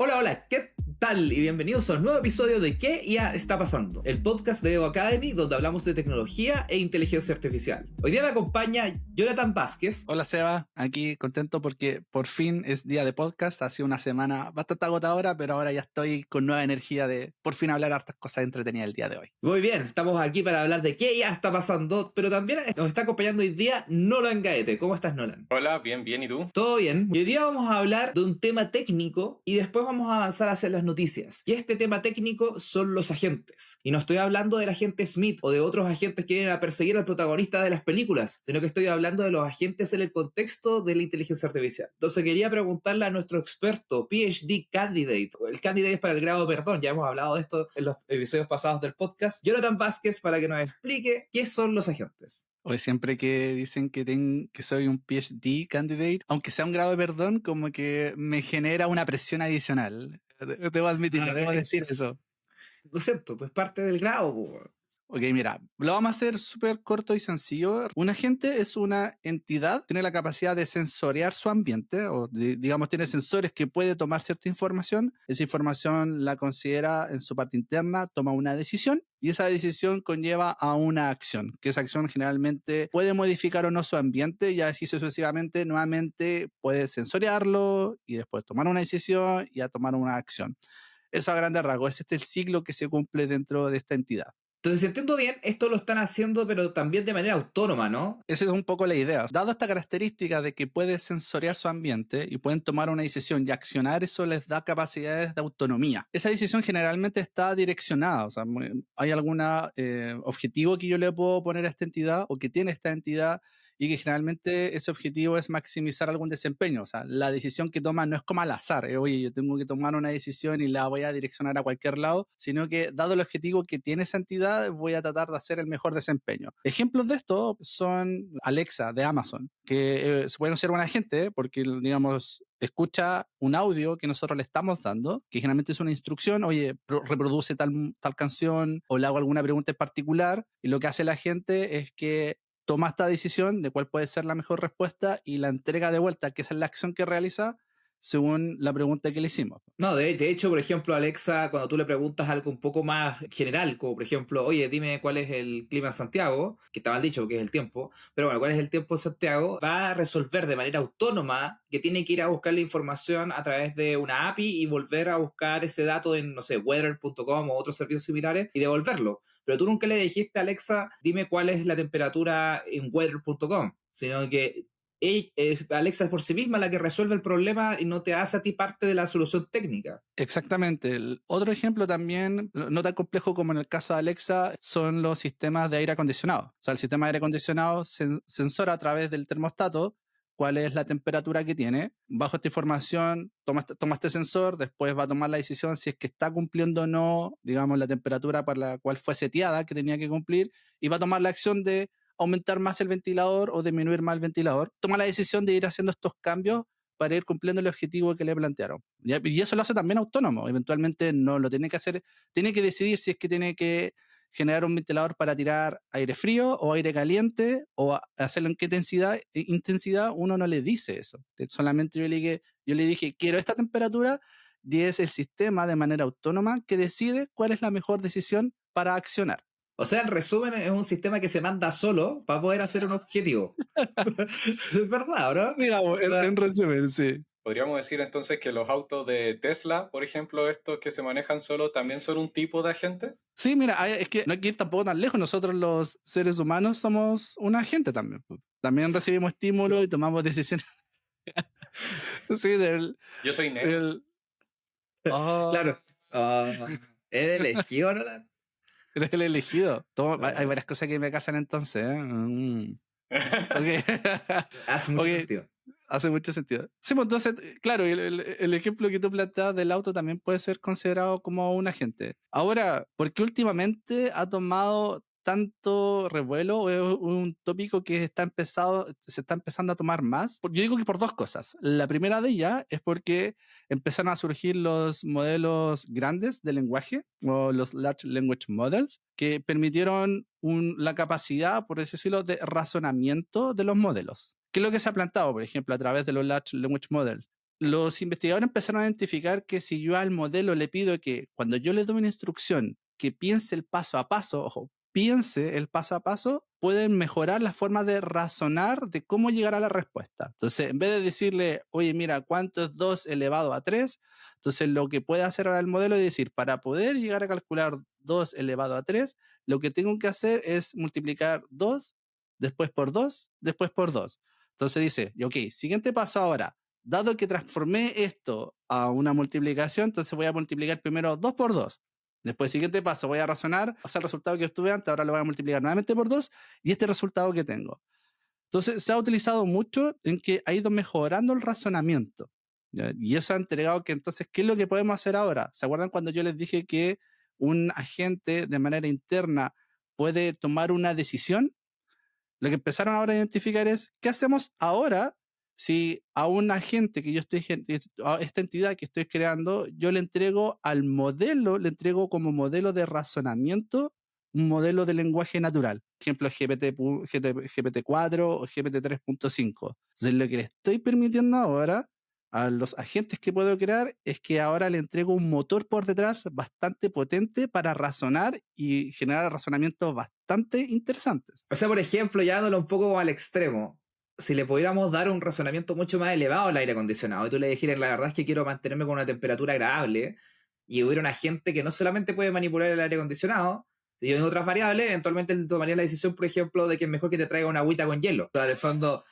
Hola, hola, ¿qué tal? Y bienvenidos a un nuevo episodio de ¿Qué IA está pasando? El podcast de Evo Academy donde hablamos de tecnología e inteligencia artificial. Hoy día me acompaña Jonathan Vázquez. Hola Seba, aquí contento porque por fin es día de podcast. Ha sido una semana bastante agotadora, pero ahora ya estoy con nueva energía de por fin hablar hartas cosas entretenidas el día de hoy. Muy bien, estamos aquí para hablar de qué IA está pasando, pero también nos está acompañando hoy día Nolan Gaete. ¿Cómo estás, Nolan? Hola, bien, bien, ¿y tú? Todo bien. Y hoy día vamos a hablar de un tema técnico y después vamos a avanzar hacia las noticias. Y este tema técnico son los agentes. Y no estoy hablando del agente Smith o de otros agentes que vienen a perseguir al protagonista de las películas, sino que estoy hablando de los agentes en el contexto de la inteligencia artificial. Entonces quería preguntarle a nuestro experto, PhD candidate, el candidate es para el grado perdón, ya hemos hablado de esto en los episodios pasados del podcast, Jonathan Vázquez, para que nos explique qué son los agentes. Hoy siempre que dicen que soy un PhD candidate, aunque sea un grado de perdón, como que me genera una presión adicional. Debo admitirlo, debo decir eso. Lo siento, pues parte del grado, po. Ok, mira, lo vamos a hacer súper corto y sencillo. Un agente es una entidad, tiene la capacidad de sensorear su ambiente, o digamos, tiene sensores que puede tomar cierta información. Esa información la considera en su parte interna, toma una decisión, y esa decisión conlleva a una acción, que esa acción generalmente puede modificar o no su ambiente, y así sucesivamente, nuevamente puede sensorearlo, y después tomar una decisión y a tomar una acción. Eso a grandes rasgos, es el ciclo que se cumple dentro de esta entidad. Entonces, si entiendo bien, esto lo están haciendo, pero también de manera autónoma, ¿no? Esa es un poco la idea. Dada esta característica de que puede sensoriar su ambiente y pueden tomar una decisión y accionar, eso les da capacidades de autonomía. Esa decisión generalmente está direccionada, o sea, hay algún objetivo que yo le puedo poner a esta entidad o que tiene esta entidad y que generalmente ese objetivo es maximizar algún desempeño. O sea, la decisión que toma no es como al azar, oye, yo tengo que tomar una decisión y la voy a direccionar a cualquier lado, sino que dado el objetivo que tiene esa entidad, voy a tratar de hacer el mejor desempeño. Ejemplos de esto son Alexa de Amazon, que se pueden ser un agente porque, digamos, escucha un audio que nosotros le estamos dando, que generalmente es una instrucción, oye, reproduce tal canción o le hago alguna pregunta en particular, y lo que hace la gente es que toma esta decisión de cuál puede ser la mejor respuesta y la entrega de vuelta, que esa es la acción que realiza según la pregunta que le hicimos. No, de hecho, por ejemplo, Alexa, cuando tú le preguntas algo un poco más general, como por ejemplo, oye, dime cuál es el clima en Santiago, que está mal dicho porque es el tiempo, pero bueno, cuál es el tiempo en Santiago, va a resolver de manera autónoma que tiene que ir a buscar la información a través de una API y volver a buscar ese dato en, no sé, weather.com o otros servicios similares y devolverlo. Pero tú nunca le dijiste a Alexa, dime cuál es la temperatura en weather.com, sino que Alexa es por sí misma la que resuelve el problema y no te hace a ti parte de la solución técnica. Exactamente. El otro ejemplo también, no tan complejo como en el caso de Alexa, son los sistemas de aire acondicionado. O sea, el sistema de aire acondicionado sensora a través del termostato cuál es la temperatura que tiene. Bajo esta información, toma este sensor, después va a tomar la decisión si es que está cumpliendo o no, digamos, la temperatura para la cual fue seteada que tenía que cumplir, y va a tomar la acción de aumentar más el ventilador o disminuir más el ventilador. Toma la decisión de ir haciendo estos cambios para ir cumpliendo el objetivo que le plantearon. Y eso lo hace también autónomo. Eventualmente no lo tiene que hacer, tiene que decidir si es que tiene que generar un ventilador para tirar aire frío o aire caliente o hacerlo en qué intensidad, uno no le dice eso. Solamente yo le dije, quiero esta temperatura, y es el sistema de manera autónoma que decide cuál es la mejor decisión para accionar. O sea, en resumen, es un sistema que se manda solo para poder hacer un objetivo. Es verdad, ¿no? Digamos, en resumen, sí. Podríamos decir entonces que los autos de Tesla, por ejemplo, estos que se manejan solo, también son un tipo de agente. Sí, mira, es que no hay que ir tampoco tan lejos. Nosotros los seres humanos somos un agente también. También recibimos estímulos y tomamos decisiones. Sí, Yo soy negro. oh, Claro. ¿Es elegido, no? eres el elegido. Hay varias cosas que me casan entonces. Okay. Hace mucho Okay. sentido. Hace mucho sentido. Sí, pues entonces, claro, el ejemplo que tú planteas del auto también puede ser considerado como un agente. Ahora, ¿por qué últimamente ha tomado tanto revuelo? Es un tópico que se está empezando a tomar más. Yo digo que por dos cosas. La primera de ellas es porque empezaron a surgir los modelos grandes de lenguaje, o los Large Language Models, que permitieron la capacidad, por así decirlo, de razonamiento de los modelos. ¿Qué es lo que se ha plantado, por ejemplo, a través de los Large Language Models? los investigadores empezaron a identificar que si yo al modelo le pido que cuando yo le doy una instrucción que piense el paso a paso, ojo, piense el paso a paso, pueden mejorar la forma de razonar de cómo llegar a la respuesta. Entonces, en vez de decirle, oye, mira, ¿cuánto es 2 elevado a 3? Entonces, lo que puede hacer ahora el modelo es decir, para poder llegar a calcular 2 elevado a 3, lo que tengo que hacer es multiplicar 2, después por 2, después por 2. Entonces dice, ok, siguiente paso ahora. Dado que transformé esto a una multiplicación, entonces voy a multiplicar primero 2 por 2. Después, siguiente paso, voy a razonar, o sea, el resultado que obtuve antes, ahora lo voy a multiplicar nuevamente por 2 y este resultado que tengo. Entonces, se ha utilizado mucho en que ha ido mejorando el razonamiento, ¿ya? Y eso ha entregado que entonces, ¿qué es lo que podemos hacer ahora? ¿Se acuerdan cuando yo les dije que un agente de manera interna puede tomar una decisión? Lo que empezaron ahora a identificar es, ¿qué hacemos ahora si a un agente que yo estoy, a esta entidad que estoy creando, yo le entrego al modelo, le entrego como modelo de razonamiento un modelo de lenguaje natural? Ejemplo, GPT-4 o GPT 3.5. Entonces, lo que le estoy permitiendo ahora a los agentes que puedo crear es que ahora le entrego un motor por detrás bastante potente para razonar y generar razonamientos bastante interesantes. O sea, por ejemplo, llevándolo un poco al extremo, si le pudiéramos dar un razonamiento mucho más elevado al aire acondicionado y tú le dijeras, la verdad es que quiero mantenerme con una temperatura agradable, y hubiera un agente que no solamente puede manipular el aire acondicionado, y en otras variables, eventualmente él tomaría la decisión, por ejemplo, de que es mejor que te traiga una agüita con hielo. O sea, de fondo,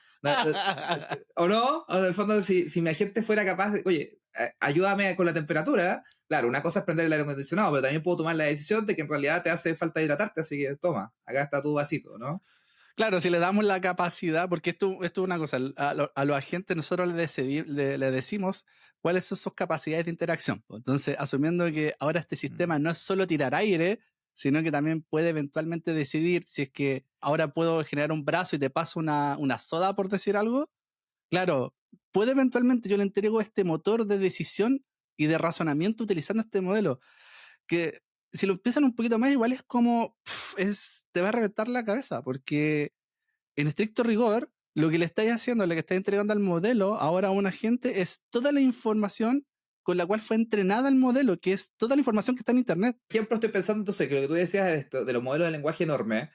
o no, o de fondo, si mi agente fuera capaz de, oye, ayúdame con la temperatura, claro, una cosa es prender el aire acondicionado, pero también puedo tomar la decisión de que en realidad te hace falta hidratarte, así que toma, acá está tu vasito, ¿no? Claro, si le damos la capacidad, porque esto es una cosa, a los agentes nosotros le decimos cuáles son sus capacidades de interacción. Entonces, asumiendo que ahora este sistema no es solo tirar aire, sino que también puede eventualmente decidir si es que ahora puedo generar un brazo y te paso una soda, por decir algo. Claro, puede eventualmente yo le entrego este motor de decisión y de razonamiento utilizando este modelo, que si lo empiezan un poquito más, igual es como, te va a reventar la cabeza, porque en estricto rigor, lo que le estáis haciendo, lo que estáis entregando al modelo ahora a un agente es toda la información con la cual fue entrenada el modelo, que es toda la información que está en Internet. Por ejemplo, estoy pensando entonces que lo que tú decías de, de los modelos de lenguaje enorme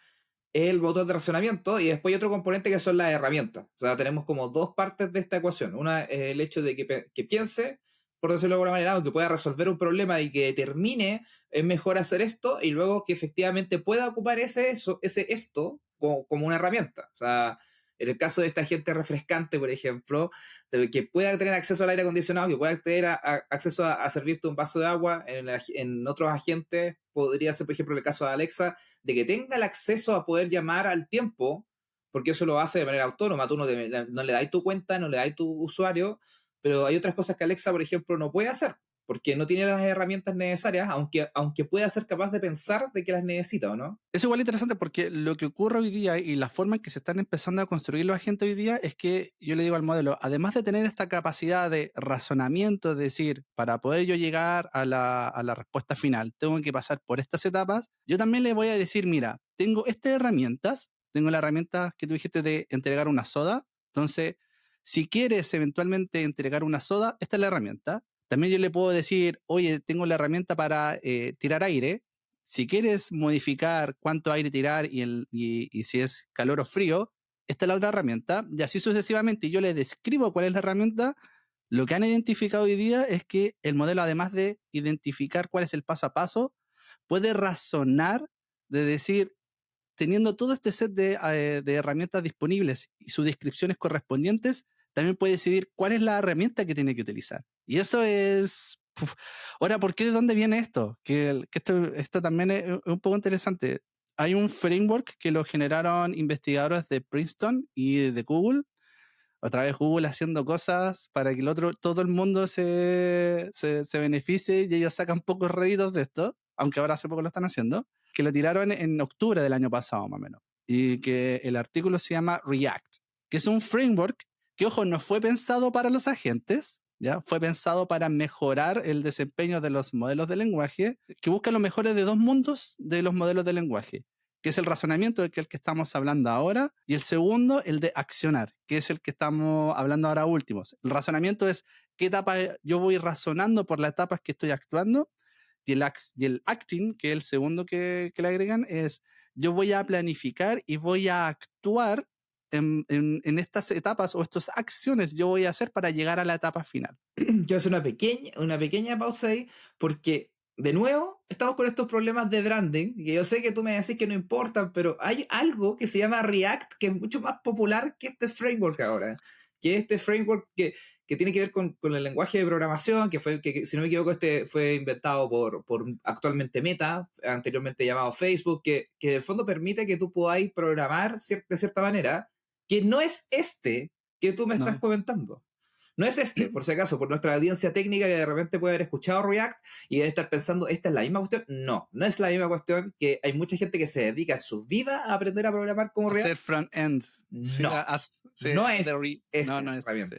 es el motor de razonamiento y después hay otro componente que son las herramientas. O sea, tenemos como dos partes de esta ecuación. Una es el hecho de que piense, por decirlo de alguna manera, o que pueda resolver un problema y que determine es mejor hacer esto y luego que efectivamente pueda ocupar ese esto como una herramienta. O sea, en el caso de esta agente refrescante, por ejemplo, de que pueda tener acceso al aire acondicionado, que pueda tener acceso a servirte un vaso de agua, en otros agentes podría ser, por ejemplo, el caso de Alexa, de que tenga el acceso a poder llamar al tiempo, porque eso lo hace de manera autónoma, tú no le das tu cuenta, no le das tu usuario, pero hay otras cosas que Alexa, por ejemplo, no puede hacer, porque no tiene las herramientas necesarias, aunque pueda ser capaz de pensar de que las necesita, ¿o no? Es igual interesante porque lo que ocurre hoy día y la forma en que se están empezando a construir los agentes hoy día es que yo le digo al modelo, además de tener esta capacidad de razonamiento, es decir, para poder yo llegar a la respuesta final, tengo que pasar por estas etapas, yo también le voy a decir, mira, tengo estas herramientas, tengo la herramienta que tú dijiste de entregar una soda, entonces, si quieres eventualmente entregar una soda, esta es la herramienta. También yo le puedo decir, oye, tengo la herramienta para tirar aire. Si quieres modificar cuánto aire tirar y si es calor o frío, esta es la otra herramienta. Y así sucesivamente. Y yo les describo cuál es la herramienta. Lo que han identificado hoy día es que el modelo, además de identificar cuál es el paso a paso, puede razonar de decir, teniendo todo este set de herramientas disponibles y sus descripciones correspondientes, también puede decidir cuál es la herramienta que tiene que utilizar. Y eso es... Ahora, ¿por qué de dónde viene esto? Que esto también es un poco interesante. Hay un framework que lo generaron investigadores de Princeton y de Google. Otra vez Google haciendo cosas para que todo el mundo se beneficie y ellos sacan pocos réditos de esto, aunque ahora hace poco lo están haciendo, que lo tiraron en octubre del año pasado más o menos. Y que el artículo se llama React, que es un framework que, ojo, no fue pensado para los agentes, ¿ya? Fue pensado para mejorar el desempeño de los modelos de lenguaje, que busca los mejores de dos mundos de los modelos de lenguaje, que es el razonamiento del que estamos hablando ahora, y el segundo, el de accionar, que es el que estamos hablando ahora últimos. El razonamiento es qué etapa yo voy razonando por las etapas que estoy actuando, y el acting, que es el segundo que le agregan, es yo voy a planificar y voy a actuar en estas etapas o estas acciones yo voy a hacer para llegar a la etapa final. Quiero hacer una pequeña pausa ahí, porque de nuevo estamos con estos problemas de branding, que yo sé que tú me decís que no importan, pero hay algo que se llama React, que es mucho más popular que este framework ahora, que este framework que tiene que ver con el lenguaje de programación, que si no me equivoco este fue inventado por actualmente Meta, anteriormente llamado Facebook, que en el fondo permite que tú podáis programar de cierta manera, que no es este que tú me estás comentando. No es este, por si acaso, por nuestra audiencia técnica que de repente puede haber escuchado React y debe estar pensando, ¿esta es la misma cuestión? No, no es la misma cuestión, que hay mucha gente que se dedica su vida a aprender a programar como React. Hacer front-end. No, sí, no es no es herramienta.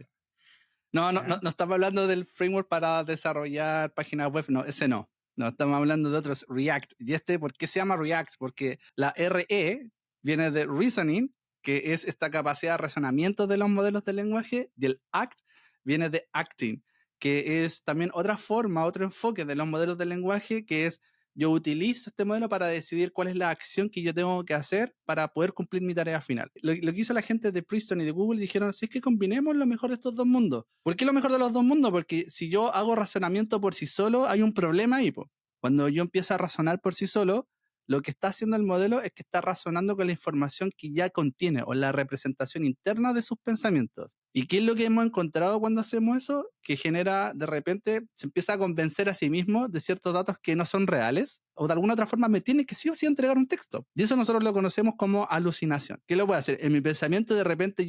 No estamos hablando del framework para desarrollar páginas web, no, ese no. No, estamos hablando de otros, React. ¿Y por qué se llama React? Porque la RE viene de reasoning, que es esta capacidad de razonamiento de los modelos de lenguaje, y el act viene de acting, que es también otra forma, otro enfoque de los modelos de lenguaje, que es yo utilizo este modelo para decidir cuál es la acción que yo tengo que hacer para poder cumplir mi tarea final. Lo que hizo la gente de Princeton y de Google dijeron, si es que combinemos lo mejor de estos dos mundos. ¿Por qué lo mejor de los dos mundos? Porque si yo hago razonamiento por sí solo, hay un problema ahí. Cuando yo empiezo a razonar por sí solo, lo que está haciendo el modelo es que está razonando con la información que ya contiene o la representación interna de sus pensamientos. ¿Y qué es lo que hemos encontrado cuando hacemos eso? Que genera, de repente, se empieza a convencer a sí mismo de ciertos datos que no son reales o de alguna otra forma me tiene que sí o sí entregar un texto. Y eso nosotros lo conocemos como alucinación. ¿Qué lo puede hacer? En mi pensamiento, de repente,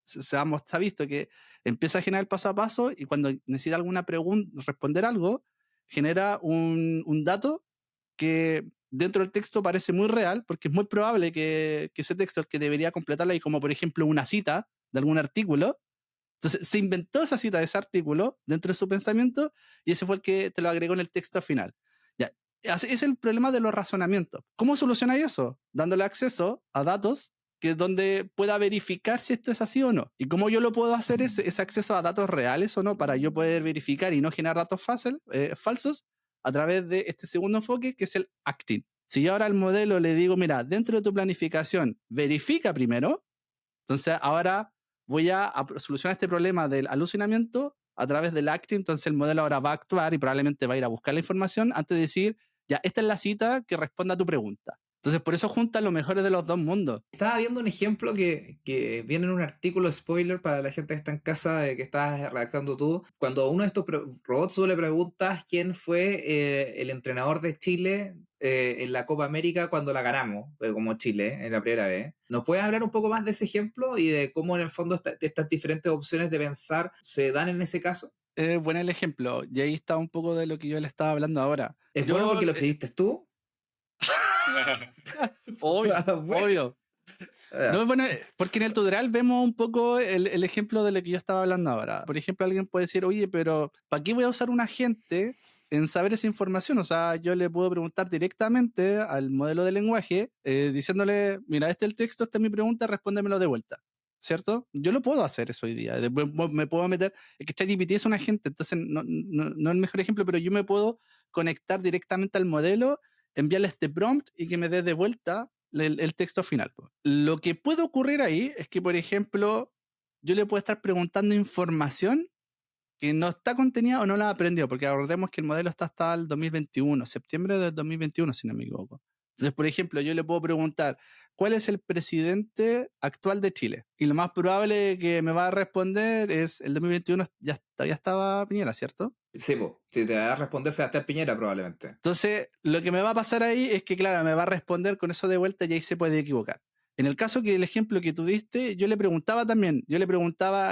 se ha visto que empieza a generar paso a paso y cuando necesita alguna pregunta, responder algo, genera un dato que dentro del texto parece muy real, porque es muy probable que ese texto el que debería completarla, y como por ejemplo una cita de algún artículo, entonces se inventó esa cita de ese artículo dentro de su pensamiento y ese fue el que te lo agregó en el texto final. Ya, ese es el problema de los razonamientos. ¿Cómo solucionáis eso? Dándole acceso a datos que donde pueda verificar si esto es así o no. ¿Y cómo yo lo puedo hacer ese acceso a datos reales o no para yo poder verificar y no generar datos falsos? A través de este segundo enfoque, que es el acting. Si yo ahora al modelo le digo, mira, dentro de tu planificación, verifica primero, entonces ahora voy a solucionar este problema del alucinamiento a través del acting, entonces el modelo ahora va a actuar y probablemente va a ir a buscar la información antes de decir, ya, esta es la cita que responde a tu pregunta. Entonces, por eso juntan los mejores de los dos mundos. Estaba viendo un ejemplo que viene en un artículo spoiler para la gente que está en casa, que estás redactando tú. Cuando uno de estos robots tú le preguntas quién fue el entrenador de Chile en la Copa América cuando la ganamos, como Chile, en la primera vez. ¿Nos puedes hablar un poco más de ese ejemplo y de cómo en el fondo estas diferentes opciones de pensar se dan en ese caso? Bueno el ejemplo, y ahí está un poco de lo que yo le estaba hablando ahora. ¿Es bueno porque lo escribiste tú? Obvio. No, bueno, porque en el tutorial vemos un poco el ejemplo de lo que yo estaba hablando ahora. Por ejemplo, alguien puede decir, oye, pero ¿para qué voy a usar un agente en saber esa información? O sea, yo le puedo preguntar directamente al modelo de lenguaje diciéndole, mira, este es el texto, esta es mi pregunta, respóndemelo de vuelta. ¿Cierto? Yo lo puedo hacer eso hoy día. Me puedo meter, es que ChatGPT es un agente, entonces no es el mejor ejemplo, pero yo me puedo conectar directamente al modelo, enviarle este prompt y que me dé de vuelta el texto final. Lo que puede ocurrir ahí es que, por ejemplo, yo le puedo estar preguntando información que no está contenida o no la ha aprendido, porque recordemos que el modelo está hasta el 2021, septiembre del 2021, si no me equivoco. Entonces, por ejemplo, yo le puedo preguntar, ¿cuál es el presidente actual de Chile? Y lo más probable que me va a responder es, el 2021 ya estaba Piñera, ¿cierto? Sí, si te va a responder, se va a estar Piñera probablemente. Entonces, lo que me va a pasar ahí es que, claro, me va a responder con eso de vuelta y ahí se puede equivocar. En el caso que el ejemplo que tú diste, yo le preguntaba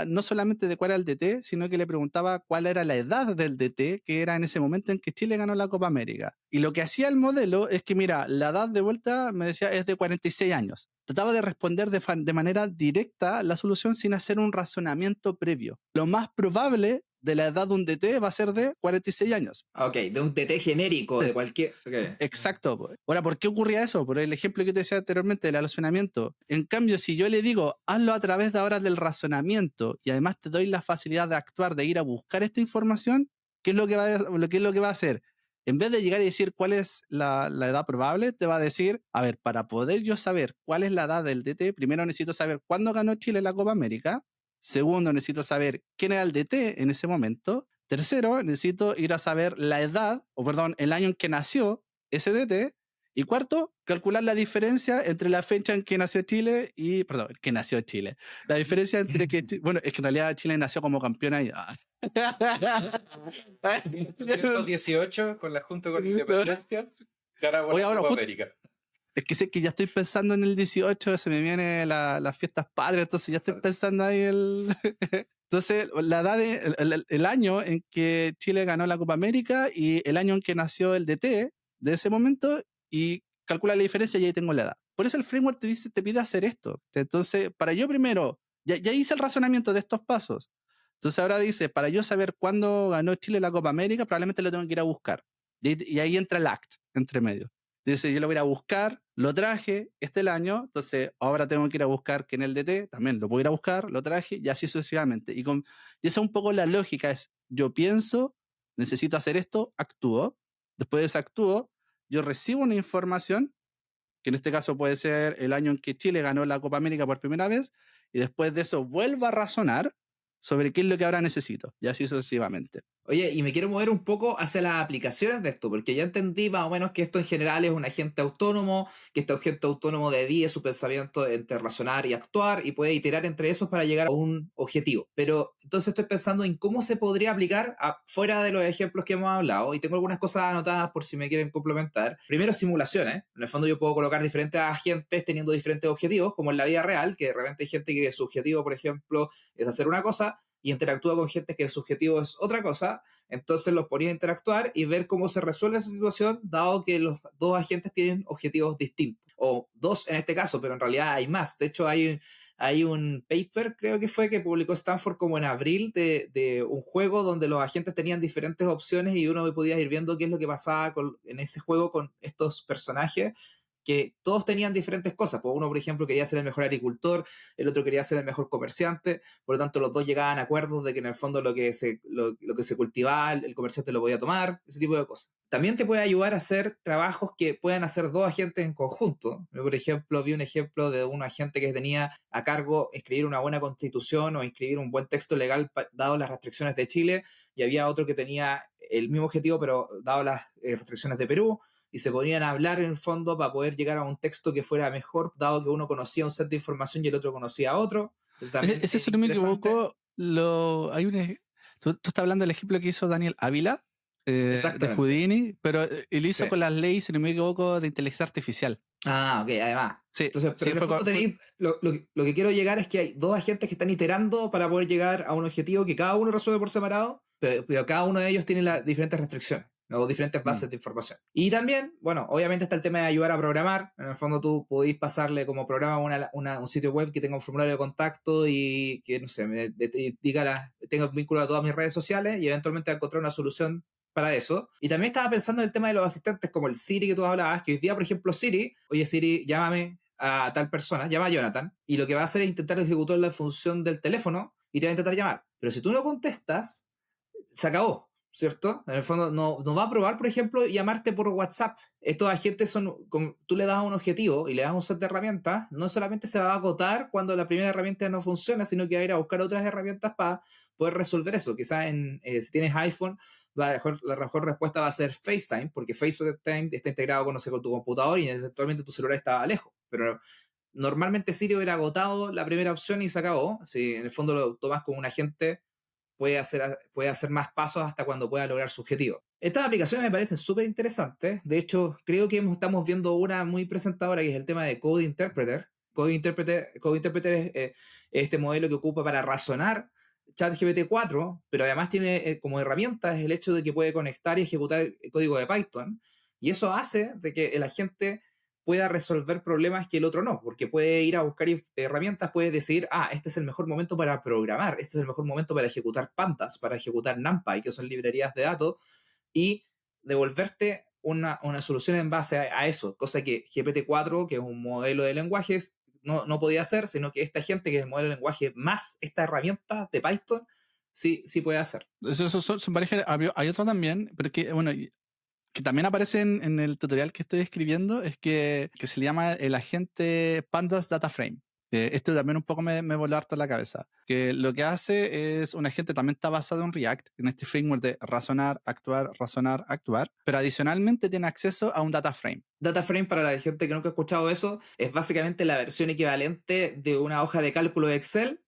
no solamente de cuál era el DT, sino que le preguntaba cuál era la edad del DT, que era en ese momento en que Chile ganó la Copa América. Y lo que hacía el modelo es que, mira, la edad de vuelta me decía es de 46 años. trataba de responder de manera directa la solución sin hacer un razonamiento previo. Lo más probable de la edad de un DT va a ser de 46 años. Ok, de un DT genérico, de cualquier... Okay. Exacto. Ahora, ¿por qué ocurría eso? Por el ejemplo que te decía anteriormente del razonamiento. En cambio, si yo le digo, hazlo a través de ahora del razonamiento y además te doy la facilidad de actuar, de ir a buscar esta información, ¿qué es lo que va a hacer? En vez de llegar y decir cuál es la edad probable, te va a decir, a ver, para poder yo saber cuál es la edad del DT, primero necesito saber cuándo ganó Chile la Copa América. Segundo, necesito saber quién era el DT en ese momento. Tercero, necesito ir a saber la edad, el año en que nació ese DT. Y cuarto, calcular la diferencia entre la fecha en que nació Chile y... Perdón, que nació Chile. La diferencia entre que... Bueno, es que en realidad Chile nació como campeón ahí. 118 con la Junta con Independencia, ganamos la Copa América. Es que sé que ya estoy pensando en el 18, se me vienen las fiestas patrias, entonces ya estoy pensando ahí Entonces, la edad el año en que Chile ganó la Copa América y el año en que nació el DT de ese momento y calcula la diferencia y ahí tengo la edad. Por eso el framework te pide hacer esto. Entonces, para yo primero, ya hice el razonamiento de estos pasos. Entonces ahora dice, para yo saber cuándo ganó Chile la Copa América, probablemente lo tengo que ir a buscar. Y ahí entra el ACT entre medio. Dice, yo lo voy a ir a buscar, lo traje, el año, entonces ahora tengo que ir a buscar que en el DT, también lo puedo ir a buscar, lo traje, y así sucesivamente. Y esa es un poco la lógica, es yo pienso, necesito hacer esto, actúo, después de ese actúo, yo recibo una información, que en este caso puede ser el año en que Chile ganó la Copa América por primera vez, y después de eso vuelvo a razonar sobre qué es lo que ahora necesito, y así sucesivamente. Oye, y me quiero mover un poco hacia las aplicaciones de esto, porque ya entendí más o menos que esto en general es un agente autónomo, que este agente autónomo divide su pensamiento entre razonar y actuar y puede iterar entre esos para llegar a un objetivo. Pero entonces estoy pensando en cómo se podría aplicar fuera de los ejemplos que hemos hablado, y tengo algunas cosas anotadas por si me quieren complementar. Primero, simulaciones. En el fondo yo puedo colocar diferentes agentes teniendo diferentes objetivos, como en la vida real, que de repente hay gente que su objetivo, por ejemplo, es hacer una cosa, y interactúa con gente que su objetivo es otra cosa, entonces los ponía a interactuar y ver cómo se resuelve esa situación, dado que los dos agentes tienen objetivos distintos. O dos en este caso, pero en realidad hay más. De hecho, hay un paper, creo que fue, que publicó Stanford como en abril de un juego donde los agentes tenían diferentes opciones y uno podía ir viendo qué es lo que pasaba en ese juego con estos personajes, que todos tenían diferentes cosas. Pues uno, por ejemplo, quería ser el mejor agricultor, el otro quería ser el mejor comerciante, por lo tanto los dos llegaban a acuerdos de que en el fondo lo que se cultivaba, el comerciante lo podía tomar, ese tipo de cosas. También te puede ayudar a hacer trabajos que puedan hacer dos agentes en conjunto. Yo, por ejemplo, vi un ejemplo de un agente que tenía a cargo escribir una buena constitución o escribir un buen texto legal dado las restricciones de Chile, y había otro que tenía el mismo objetivo pero dado las restricciones de Perú, y se ponían a hablar en el fondo para poder llegar a un texto que fuera mejor, dado que uno conocía un set de información y el otro conocía a otro. Ese, si no me equivoco, tú estás hablando del ejemplo que hizo Daniel Ávila de Houdini, pero él hizo con las leyes, si no me equivoco, de inteligencia artificial. Ah, ok, además. Sí, entonces, pero lo que quiero llegar es que hay dos agentes que están iterando para poder llegar a un objetivo que cada uno resuelve por separado, pero cada uno de ellos tiene las diferentes restricciones o diferentes bases de información. Y también, bueno, obviamente está el tema de ayudar a programar. En el fondo tú podéis pasarle como programa un sitio web que tenga un formulario de contacto y que, no sé, me diga tenga un vínculo a todas mis redes sociales y eventualmente encontrar una solución para eso. Y también estaba pensando en el tema de los asistentes como el Siri que tú hablabas, que hoy día, por ejemplo, Siri, oye Siri, llámame a tal persona, llama a Jonathan, y lo que va a hacer es intentar ejecutar la función del teléfono y te va a intentar llamar. Pero si tú no contestas, se acabó, ¿cierto? En el fondo no va a probar, por ejemplo, llamarte por WhatsApp. Estos agentes tú le das un objetivo y le das un set de herramientas, no solamente se va a agotar cuando la primera herramienta no funciona, sino que va a ir a buscar otras herramientas para poder resolver eso. Quizás si tienes iPhone, la mejor respuesta va a ser FaceTime, porque FaceTime está integrado con tu computador y eventualmente tu celular está lejos. Pero normalmente Siri hubiera agotado la primera opción y se acabó. Si en el fondo lo tomas como un agente, puede hacer más pasos hasta cuando pueda lograr su objetivo. Estas aplicaciones me parecen súper interesantes. De hecho, creo que estamos viendo una muy presentadora, que es el tema de Code Interpreter. Code Interpreter es este modelo que ocupa para razonar ChatGPT 4, pero además tiene como herramientas el hecho de que puede conectar y ejecutar el código de Python. Y eso hace de que el agente pueda resolver problemas que el otro no, porque puede ir a buscar herramientas, puede decidir, este es el mejor momento para programar, este es el mejor momento para ejecutar pandas, para ejecutar NumPy, que son librerías de datos, y devolverte una solución en base a eso, cosa que GPT-4, que es un modelo de lenguajes, no podía hacer, sino que esta gente, que es el modelo de lenguaje más esta herramienta de Python, sí puede hacer. Eso son varias. Hay otro también, pero que, bueno, que también aparece en el tutorial que estoy escribiendo, es que se le llama el agente Pandas Data Frame. Esto también un poco me voló harto la cabeza. Que lo que hace es un agente, también está basado en React, en este framework de razonar, actuar, pero adicionalmente tiene acceso a un data frame. Data frame, para la gente que nunca ha escuchado eso, es básicamente la versión equivalente de una hoja de cálculo de Excel,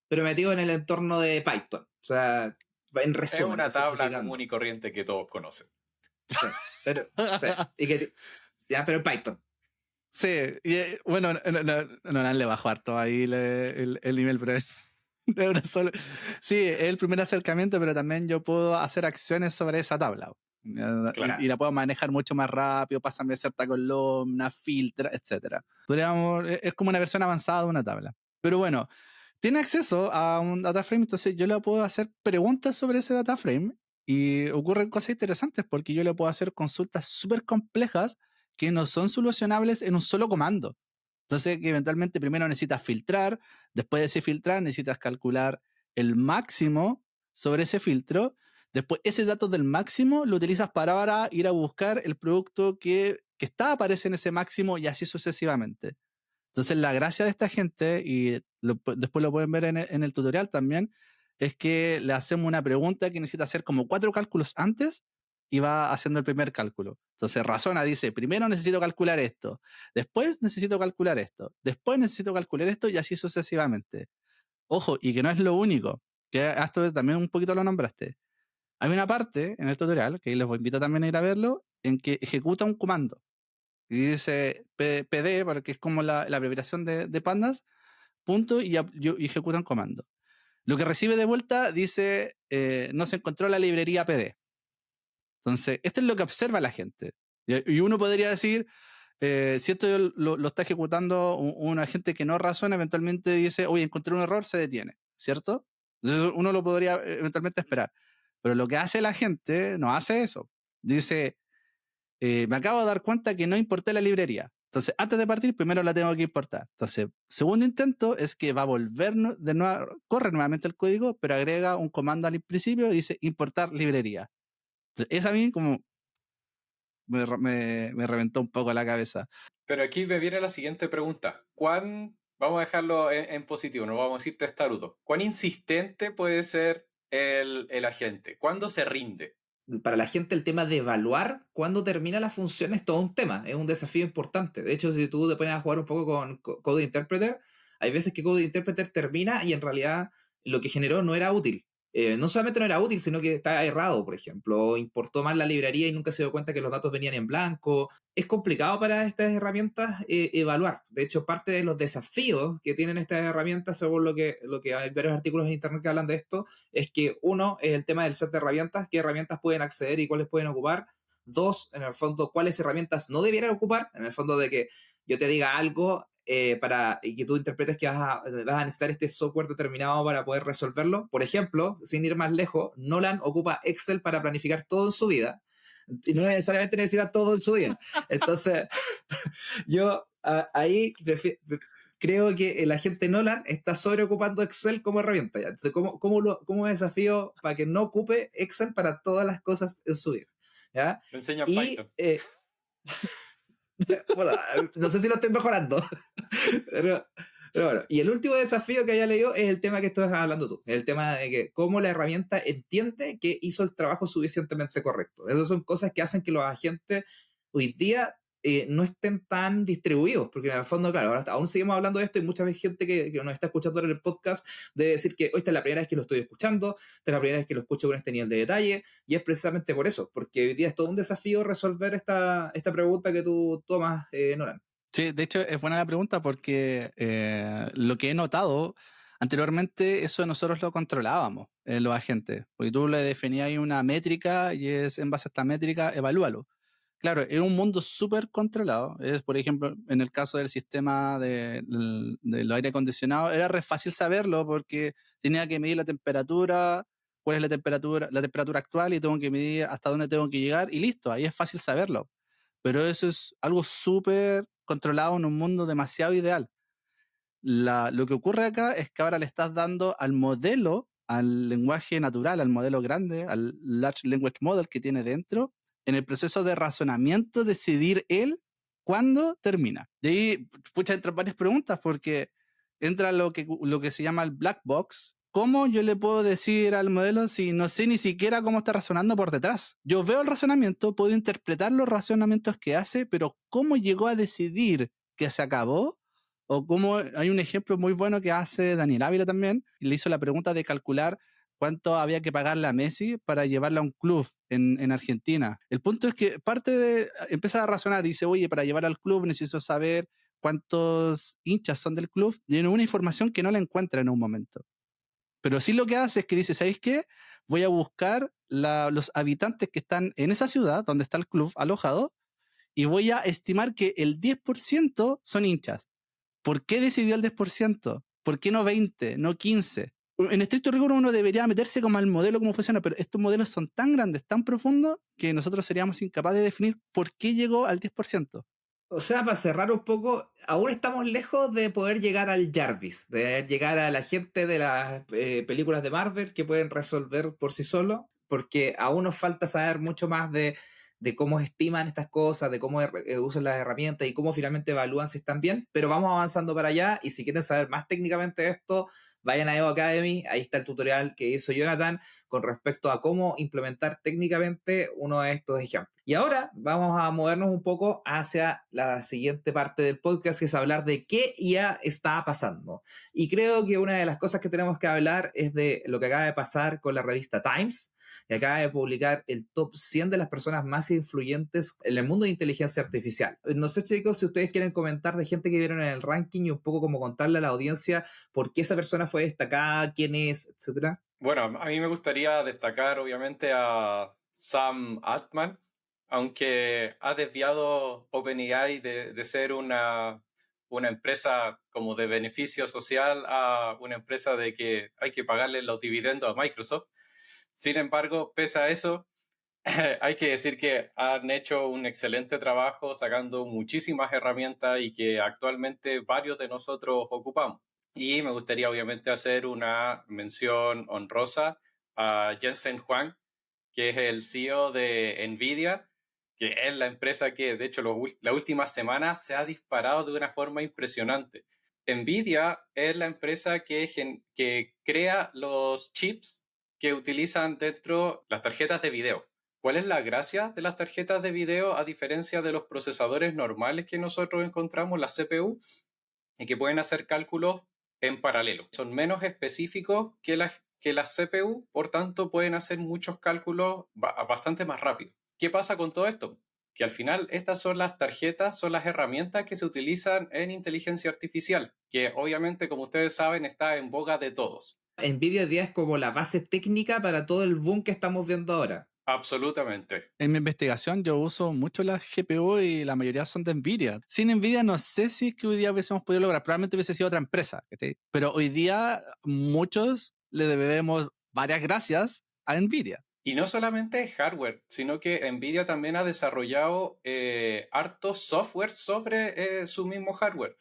pero metido en el entorno de Python. O sea, en resumen. Es una tabla común y corriente que todos conocen. Sí, pero, pero en Python. Sí, y bueno, no le bajó harto ahí el nivel, pero es una sola. Sí, es el primer acercamiento, pero también yo puedo hacer acciones sobre esa tabla. Claro. Y la puedo manejar mucho más rápido, pásame cierta columna, filtra, etc. Es como una versión avanzada de una tabla. Pero bueno, tiene acceso a un data frame, entonces yo le puedo hacer preguntas sobre ese data frame y ocurren cosas interesantes porque yo le puedo hacer consultas súper complejas que no son solucionables en un solo comando. Entonces, que eventualmente primero necesitas filtrar, después de ese filtrar necesitas calcular el máximo sobre ese filtro, después ese dato del máximo lo utilizas para ahora ir a buscar el producto que aparece en ese máximo y así sucesivamente. Entonces, la gracia de esta gente, y después lo pueden ver en el tutorial también, es que le hacemos una pregunta que necesita hacer como 4 cálculos antes y va haciendo el primer cálculo. Entonces razona, dice, primero necesito calcular esto, después necesito calcular esto, después necesito calcular esto y así sucesivamente. Ojo, y que no es lo único, que esto también un poquito lo nombraste. Hay una parte en el tutorial, que les invito también a ir a verlo, en que ejecuta un comando. Y dice PD, porque es como la abreviación de pandas, punto, y ejecuta un comando. Lo que recibe de vuelta dice, no se encontró la librería PD. Entonces, esto es lo que observa la gente. Y uno podría decir, si esto lo está ejecutando un agente que no razona, eventualmente dice, oye, encontré un error, se detiene, ¿cierto? Entonces uno lo podría eventualmente esperar. Pero lo que hace la gente no hace eso. Dice, me acabo de dar cuenta que no importé la librería. Entonces, antes de partir, primero la tengo que importar. Entonces, segundo intento es que va a volver de nuevo, corre nuevamente el código, pero agrega un comando al principio y dice importar librería. Entonces, eso a mí como me reventó un poco la cabeza. Pero aquí me viene la siguiente pregunta. Vamos a dejarlo en positivo, no vamos a decir testarudo. ¿Cuán insistente puede ser el agente? ¿Cuándo se rinde? Para la gente el tema de evaluar cuándo termina la función es todo un tema, es un desafío importante. De hecho, si tú te pones a jugar un poco con Code Interpreter, hay veces que Code Interpreter termina y en realidad lo que generó no era útil. No solamente no era útil, sino que está errado, por ejemplo, o importó mal la librería y nunca se dio cuenta que los datos venían en blanco. Es complicado para estas herramientas evaluar. De hecho, parte de los desafíos que tienen estas herramientas, según lo que hay varios artículos en internet que hablan de esto, es que uno es el tema del set de herramientas, qué herramientas pueden acceder y cuáles pueden ocupar. Dos, en el fondo, cuáles herramientas no debieran ocupar, en el fondo de que yo te diga algo y que tú interpretes que vas a necesitar este software determinado para poder resolverlo. Por ejemplo, sin ir más lejos, Nolan ocupa Excel para planificar todo en su vida y no necesariamente necesita todo en su vida. Entonces, yo ahí creo que el agente Nolan está sobreocupando Excel como herramienta. ¿Ya? Entonces, ¿cómo desafío para que no ocupe Excel para todas las cosas en su vida? ¿Ya? Me enseñan Y, Python. bueno, no sé si lo estoy mejorando, pero bueno. Y el último desafío que haya leído es el tema que estás hablando tú, el tema de que cómo la herramienta entiende que hizo el trabajo suficientemente correcto. Esas son cosas que hacen que los agentes hoy día no estén tan distribuidos, porque en el fondo, claro, ahora aún seguimos hablando de esto y mucha gente que nos está escuchando en el podcast de decir que esta es la primera vez que lo estoy escuchando, esta es la primera vez que lo escucho con este nivel de detalle, y es precisamente por eso, porque hoy día es todo un desafío resolver esta pregunta que tú tomas, Nolan. Sí, de hecho es buena la pregunta porque lo que he notado anteriormente, eso nosotros lo controlábamos, los agentes, porque tú le definías ahí una métrica y es en base a esta métrica, evalúalo. Claro, era un mundo súper controlado. Es, por ejemplo, en el caso del sistema del aire acondicionado, era re fácil saberlo porque tenía que medir la temperatura, cuál es la temperatura actual y tengo que medir hasta dónde tengo que llegar y listo, ahí es fácil saberlo. Pero eso es algo súper controlado en un mundo demasiado ideal. Lo que ocurre acá es que ahora le estás dando al modelo, al lenguaje natural, al modelo grande, al Large Language Model que tiene dentro, en el proceso de razonamiento, decidir él cuándo termina. De ahí, pucha, entran varias preguntas, porque entra lo que se llama el black box. ¿Cómo yo le puedo decir al modelo si no sé ni siquiera cómo está razonando por detrás? Yo veo el razonamiento, puedo interpretar los razonamientos que hace, pero cómo llegó a decidir que se acabó, o como hay un ejemplo muy bueno que hace Daniel Ávila también, y le hizo la pregunta de calcular cuánto había que pagarle a Messi para llevarla a un club en Argentina. El punto es que empieza a razonar y dice, oye, para llevar al club necesito saber cuántos hinchas son del club, y tiene una información que no la encuentra en un momento. Pero sí lo que hace es que dice, ¿sabéis qué? Voy a buscar los habitantes que están en esa ciudad donde está el club alojado y voy a estimar que el 10% son hinchas. ¿Por qué decidió el 10%? ¿Por qué no 20, no 15? En estricto rigor uno debería meterse como al modelo, cómo funciona, pero estos modelos son tan grandes, tan profundos, que nosotros seríamos incapaces de definir por qué llegó al 10%. O sea, para cerrar un poco, aún estamos lejos de poder llegar al Jarvis, de llegar a la gente de las películas de Marvel que pueden resolver por sí solos, porque aún nos falta saber mucho más de cómo estiman estas cosas, de cómo usan las herramientas y cómo finalmente evalúan si están bien, pero vamos avanzando para allá y si quieren saber más técnicamente de esto, vayan a Evo Academy, ahí está el tutorial que hizo Jonathan con respecto a cómo implementar técnicamente uno de estos ejemplos. Y ahora vamos a movernos un poco hacia la siguiente parte del podcast, que es hablar de qué ya está pasando. Y creo que una de las cosas que tenemos que hablar es de lo que acaba de pasar con la revista Times, que acaba de publicar el top 100 de las personas más influyentes en el mundo de inteligencia artificial. No sé, chicos, si ustedes quieren comentar de gente que vieron en el ranking y un poco como contarle a la audiencia por qué esa persona fue destacada, quién es, etcétera. Bueno, a mí me gustaría destacar obviamente a Sam Altman, aunque ha desviado OpenAI de ser una empresa como de beneficio social a una empresa de que hay que pagarle los dividendos a Microsoft. Sin embargo, pese a eso, hay que decir que han hecho un excelente trabajo sacando muchísimas herramientas y que actualmente varios de nosotros ocupamos. Y me gustaría obviamente hacer una mención honrosa a Jensen Huang, que es el CEO de NVIDIA, que es la empresa que de hecho la última semana se ha disparado de una forma impresionante. NVIDIA es la empresa que crea los chips que utilizan dentro las tarjetas de video. ¿Cuál es la gracia de las tarjetas de video a diferencia de los procesadores normales que nosotros encontramos, las CPU, y que pueden hacer cálculos en paralelo? Son menos específicos que las CPU, por tanto pueden hacer muchos cálculos bastante más rápido. ¿Qué pasa con todo esto? Que al final estas son las tarjetas, son las herramientas que se utilizan en inteligencia artificial, que obviamente, como ustedes saben, está en boga de todos. NVIDIA hoy día es como la base técnica para todo el boom que estamos viendo ahora. Absolutamente. En mi investigación yo uso mucho las GPU y la mayoría son de NVIDIA. Sin NVIDIA no sé si es que hoy día hubiésemos podido lograr. Probablemente hubiese sido otra empresa. ¿Sí? Pero hoy día muchos le debemos varias gracias a NVIDIA. Y no solamente hardware, sino que NVIDIA también ha desarrollado harto software sobre su mismo hardware.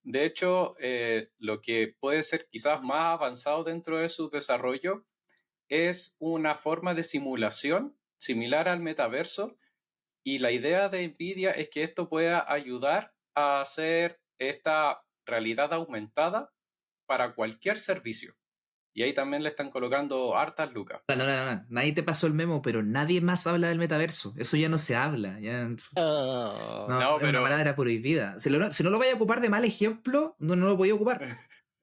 De hecho, lo que puede ser quizás más avanzado dentro de su desarrollo es una forma de simulación similar al metaverso, y la idea de NVIDIA es que esto pueda ayudar a hacer esta realidad aumentada para cualquier servicio. Y ahí también le están colocando hartas lucas. No. Nadie te pasó el memo, pero nadie más habla del metaverso. Eso ya no se habla. Ya... No, No, es una pero palabra prohibida. Si no lo vaya a ocupar de mal ejemplo, no lo podía ocupar.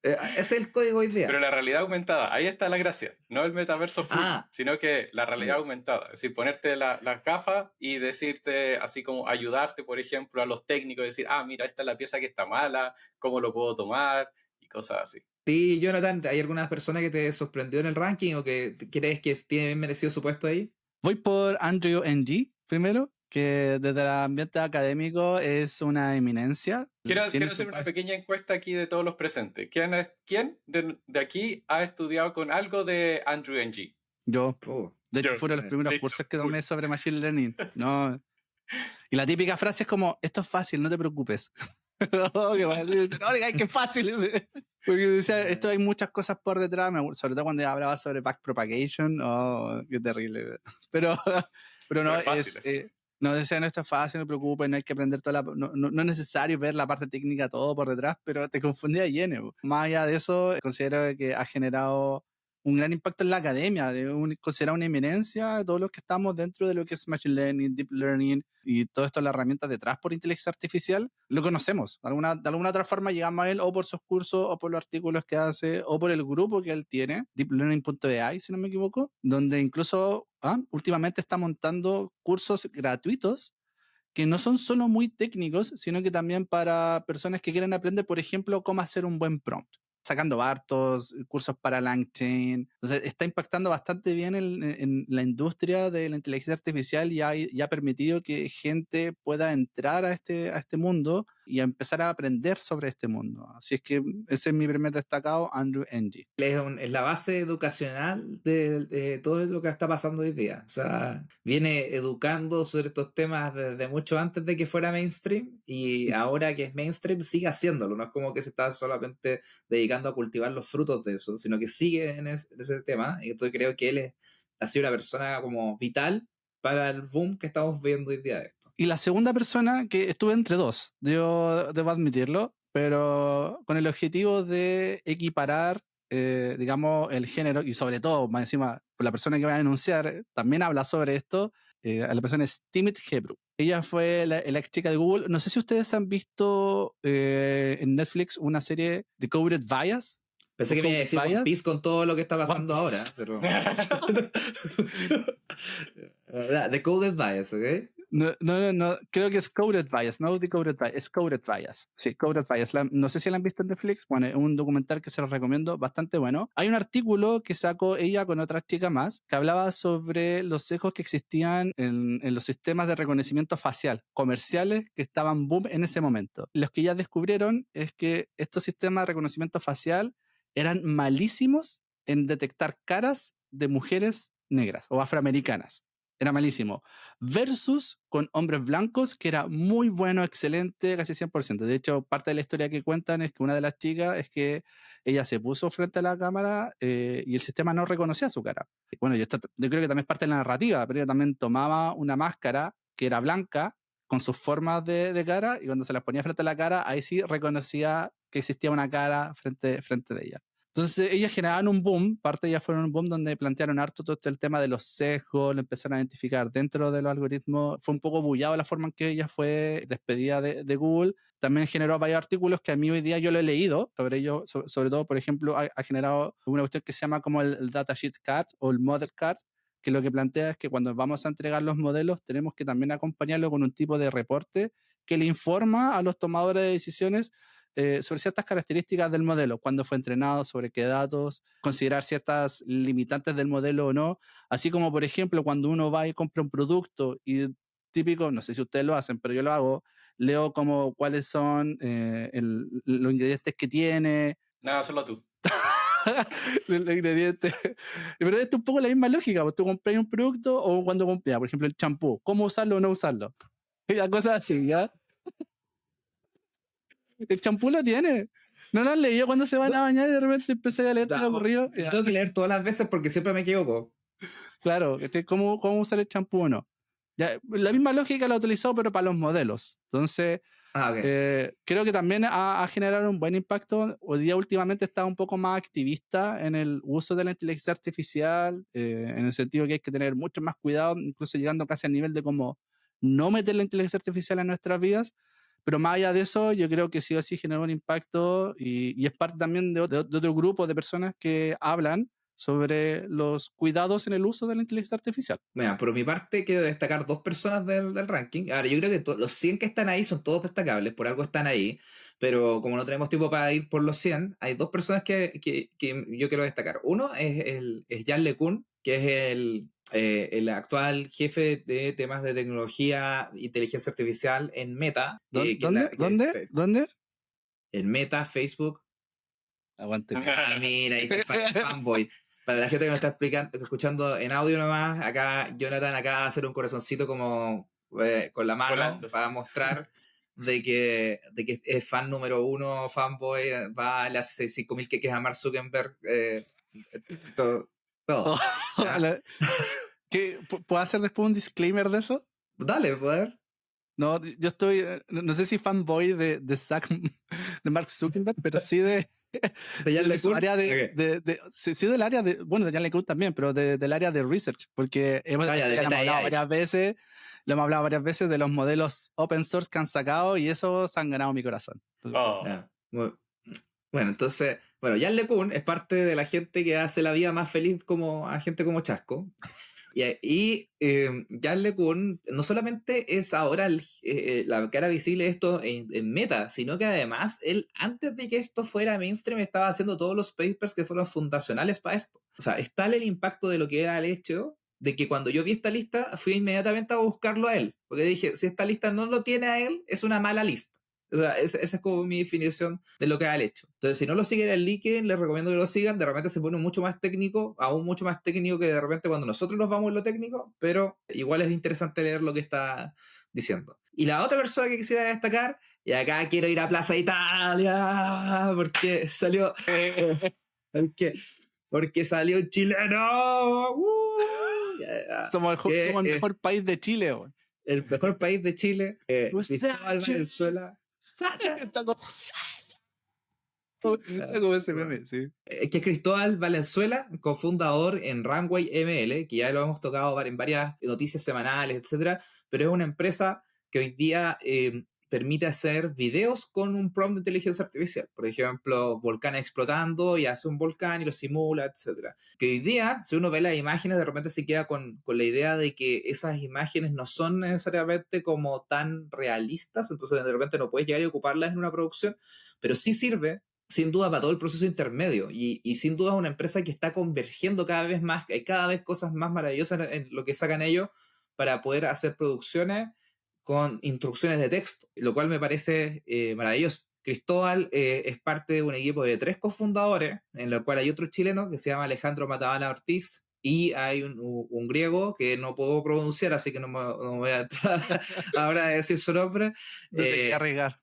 Ese es el código hoy día. Pero la realidad aumentada, ahí está la gracia. No el metaverso full, sino que la realidad aumentada. Es decir, ponerte las gafas y decirte, así como ayudarte, por ejemplo, a los técnicos, decir, mira, esta es la pieza que está mala, ¿cómo lo puedo tomar? Y cosas así. Sí, Jonathan, ¿hay alguna persona que te sorprendió en el ranking o que crees que tiene bien merecido su puesto ahí? Voy por Andrew Ng primero, que desde el ambiente académico es una eminencia. Quiero Tiene hacer su una pequeña encuesta aquí de todos los presentes. ¿Quién de aquí ha estudiado con algo de Andrew Ng? Yo. Oh, De hecho, Yo. fueron los primeros Listo, cursos que cool. tomé sobre Machine Learning. No. Y la típica frase es como, esto es fácil, no te preocupes. No, qué fácil. Porque decía, esto hay muchas cosas por detrás, sobre todo cuando hablaba sobre backpropagation. Oh, qué terrible. Pero, pero no, Pero es fácil. no decían, esto es fácil, no te preocupes, no hay que aprender toda no es necesario ver la parte técnica todo por detrás, pero te confundía lleno. Más allá de eso, considero que ha generado un gran impacto en la academia, considerado una eminencia de todos los que estamos dentro de lo que es Machine Learning, Deep Learning y todo esto, las herramientas detrás por inteligencia artificial, lo conocemos. De alguna otra forma llegamos a él o por sus cursos, o por los artículos que hace, o por el grupo que él tiene, deeplearning.ai, si no me equivoco, donde incluso últimamente está montando cursos gratuitos que no son solo muy técnicos, sino que también para personas que quieren aprender, por ejemplo, cómo hacer un buen prompt, sacando Bartos, cursos para LangChain. Entonces, está impactando bastante bien en la industria de la inteligencia artificial y ha permitido que gente pueda entrar a este mundo y a empezar a aprender sobre este mundo. Así es que ese es mi primer destacado, Andrew Ng. es la base educacional de todo lo que está pasando hoy día. O sea, viene educando sobre estos temas desde mucho antes de que fuera mainstream y ahora que es mainstream sigue haciéndolo. No es como que se está solamente dedicando a cultivar los frutos de eso, sino que sigue en ese tema. Y entonces creo que ha sido una persona como vital para el boom que estamos viendo hoy día de esto. Y la segunda persona, que estuve entre dos, yo debo admitirlo, pero con el objetivo de equiparar, digamos, el género, y sobre todo, más encima, por la persona que va a enunciar, también habla sobre esto, a la persona es Timothy Hebrew. Ella fue la ex chica de Google. No sé si ustedes han visto en Netflix una serie Decoded Bias. Pensé que me iba a decir One Piece con todo lo que está One pasando ahora, Piece. pero... Decoded Bias, ¿ok? No, creo que es Coded Bias, no Decoded Bias, es Coded Bias. Sí, Coded Bias. No sé si la han visto en Netflix, bueno, es un documental que se los recomiendo, bastante bueno. Hay un artículo que sacó ella con otra chica más, que hablaba sobre los sesgos que existían en los sistemas de reconocimiento facial comerciales que estaban boom en ese momento. Los que ya descubrieron es que estos sistemas de reconocimiento facial eran malísimos en detectar caras de mujeres negras o afroamericanas. Era malísimo. Versus con hombres blancos, que era muy bueno, excelente, casi 100%. De hecho, parte de la historia que cuentan es que una de las chicas es que ella se puso frente a la cámara y el sistema no reconocía su cara. Bueno, yo creo que también es parte de la narrativa, pero ella también tomaba una máscara que era blanca con sus formas de cara y cuando se las ponía frente a la cara, ahí sí reconocía que existía una cara frente de ella. Entonces ellas generaban un boom, parte de ellas fueron un boom donde plantearon harto todo el tema de los sesgos, lo empezaron a identificar dentro de los algoritmos. Fue un poco bullado la forma en que ella fue despedida de Google. También generó varios artículos que a mí hoy día yo lo he leído sobre ello, sobre todo, por ejemplo, ha generado una cuestión que se llama como el datasheet card o el model card, que lo que plantea es que cuando vamos a entregar los modelos tenemos que también acompañarlo con un tipo de reporte que le informa a los tomadores de decisiones sobre ciertas características del modelo, cuándo fue entrenado, sobre qué datos, considerar ciertas limitantes del modelo o no, así como por ejemplo cuando uno va y compra un producto y típico, no sé si ustedes lo hacen, pero yo lo hago, leo como cuáles son los ingredientes que tiene. Nada, solo tú. Los ingredientes. Pero esto es un poco la misma lógica, pues tú compras un producto o cuando compras, por ejemplo, el champú, cómo usarlo o no usarlo. Y cosas así, ¿ya? El champú lo tiene. No lo han leído cuando se van a bañar y de repente empecé a leer todo aburrido. Lo tengo que leer todas las veces porque siempre me equivoco. Claro, ¿cómo usar el champú o no? Ya, la misma lógica la he utilizado, pero para los modelos. Entonces, Okay. creo que también ha generado un buen impacto. Hoy día últimamente está un poco más activista en el uso de la inteligencia artificial, en el sentido que hay que tener mucho más cuidado, incluso llegando casi al nivel de cómo no meter la inteligencia artificial en nuestras vidas. Pero más allá de eso, yo creo que sí o sí generó un impacto y es parte también de otro grupo de personas que hablan sobre los cuidados en el uso de la inteligencia artificial. Bueno, por mi parte quiero destacar dos personas del ranking. Ahora, yo creo que los 100 que están ahí son todos destacables, por algo están ahí, pero como no tenemos tiempo para ir por los 100, hay dos personas que yo quiero destacar. Uno es Jan LeCun, que es el actual jefe de temas de tecnología, inteligencia artificial en Meta. ¿Dónde? En Meta, Facebook. Aguante. Mira, ahí está fanboy. Para la gente que nos está escuchando en audio nomás, acá Jonathan acaba de hacer un corazoncito como con la mano Volando, para sí. mostrar de que es fan número 1, fanboy, le hace 5.000 queques a Mark Zuckerberg, todo. ¿Puedo hacer después un disclaimer de eso? Dale, poder. No, yo estoy, no sé si fanboy de de Mark Zuckerberg, pero sí de Jan LeCun. área sí del área de, bueno, de Jan LeCun también, pero del área de research, porque ya lo hemos hablado varias veces, de los modelos open source que han sacado y esos han ganado mi corazón. Bueno, entonces, Jan LeCun es parte de la gente que hace la vida más feliz a gente como Chasco. Y Jan LeCun no solamente es ahora la cara visible de esto en Meta, sino que además él, antes de que esto fuera mainstream, estaba haciendo todos los papers que fueron fundacionales para esto. O sea, es tal el impacto de lo que era el hecho de que cuando yo vi esta lista, fui inmediatamente a buscarlo a él. Porque dije, si esta lista no lo tiene a él, es una mala lista. O sea, esa es como mi definición de lo que ha hecho. Entonces, si no lo siguen en LinkedIn, les recomiendo que lo sigan. De repente se pone mucho más técnico, aún mucho más técnico que de repente cuando nosotros nos vamos en lo técnico, pero igual es interesante leer lo que está diciendo. Y la otra persona que quisiera destacar, y acá quiero ir a Plaza Italia, porque salió... porque salió un chileno. Somos el mejor país de Chile, güey. El mejor país de Chile. Cristóbal Valenzuela. Que Cristóbal Valenzuela, cofundador en Runway ML, que ya lo hemos tocado en varias noticias semanales, etcétera, pero es una empresa que hoy día permite hacer videos con un prompt de inteligencia artificial. Por ejemplo, volcán explotando y hace un volcán y lo simula, etcétera. Que hoy día, si uno ve las imágenes, de repente se queda con la idea de que esas imágenes no son necesariamente como tan realistas, entonces de repente no puedes llegar y ocuparlas en una producción, pero sí sirve sin duda para todo el proceso intermedio y sin duda es una empresa que está convergiendo cada vez más, hay cada vez cosas más maravillosas en lo que sacan ellos para poder hacer producciones con instrucciones de texto, lo cual me parece maravilloso. Cristóbal es parte de un equipo de 3 cofundadores, en el cual hay otro chileno que se llama Alejandro Matabala Ortiz y hay un griego que no puedo pronunciar, así que no me voy a entrar ahora a decir su nombre. No te quiero arriesgar.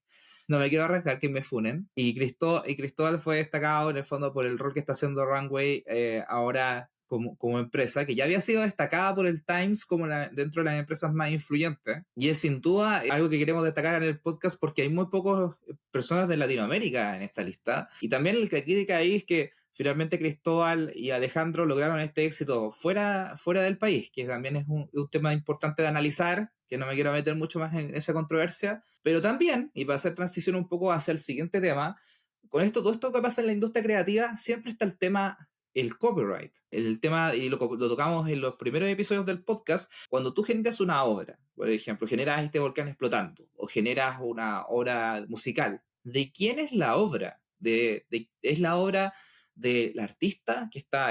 No me quiero arriesgar que me funen. Y Cristóbal fue destacado en el fondo por el rol que está haciendo Runway ahora como empresa, que ya había sido destacada por el Times como dentro de las empresas más influyentes. Y es sin duda algo que queremos destacar en el podcast porque hay muy pocas personas de Latinoamérica en esta lista. Y también la crítica ahí es que finalmente Cristóbal y Alejandro lograron este éxito fuera del país, que también es un tema importante de analizar, que no me quiero meter mucho más en esa controversia, pero también, y para hacer transición un poco hacia el siguiente tema, con todo esto que pasa en la industria creativa, siempre está el tema, el copyright, el tema, y lo tocamos en los primeros episodios del podcast, cuando tú generas una obra, por ejemplo, generas este volcán explotando, o generas una obra musical, ¿de quién es la obra? ¿Es la obra del artista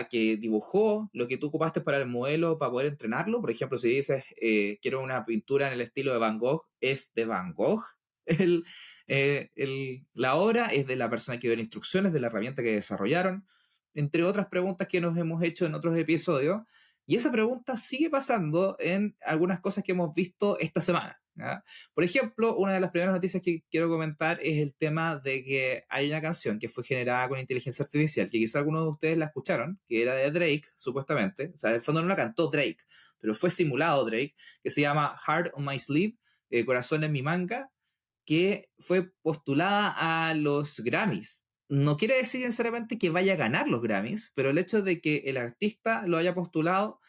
que dibujó lo que tú ocupaste para el modelo para poder entrenarlo? Por ejemplo, si dices, quiero una pintura en el estilo de Van Gogh, ¿es de Van Gogh la obra? ¿Es de la persona que dio las instrucciones, de la herramienta que desarrollaron? Entre otras preguntas que nos hemos hecho en otros episodios. Y esa pregunta sigue pasando en algunas cosas que hemos visto esta semana, ¿ya? Por ejemplo, una de las primeras noticias que quiero comentar es el tema de que hay una canción que fue generada con inteligencia artificial, que quizá algunos de ustedes la escucharon, que era de Drake, supuestamente. O sea, en el fondo no la cantó Drake, pero fue simulado Drake, que se llama Heart on My Sleeve, Corazón en mi manga, que fue postulada a los Grammys. No quiere decir necesariamente que vaya a ganar los Grammys, pero el hecho de que el artista lo haya postulado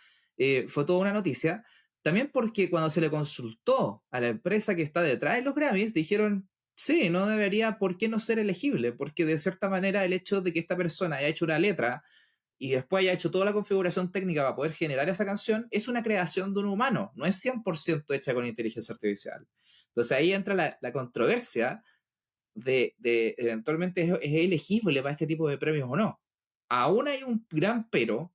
fue toda una noticia. También porque cuando se le consultó a la empresa que está detrás de los Grammys, dijeron, sí, no debería, ¿por qué no ser elegible? Porque de cierta manera el hecho de que esta persona haya hecho una letra y después haya hecho toda la configuración técnica para poder generar esa canción, es una creación de un humano, no es 100% hecha con inteligencia artificial. Entonces ahí entra la controversia de eventualmente es elegible para este tipo de premios o no. Aún hay un gran pero,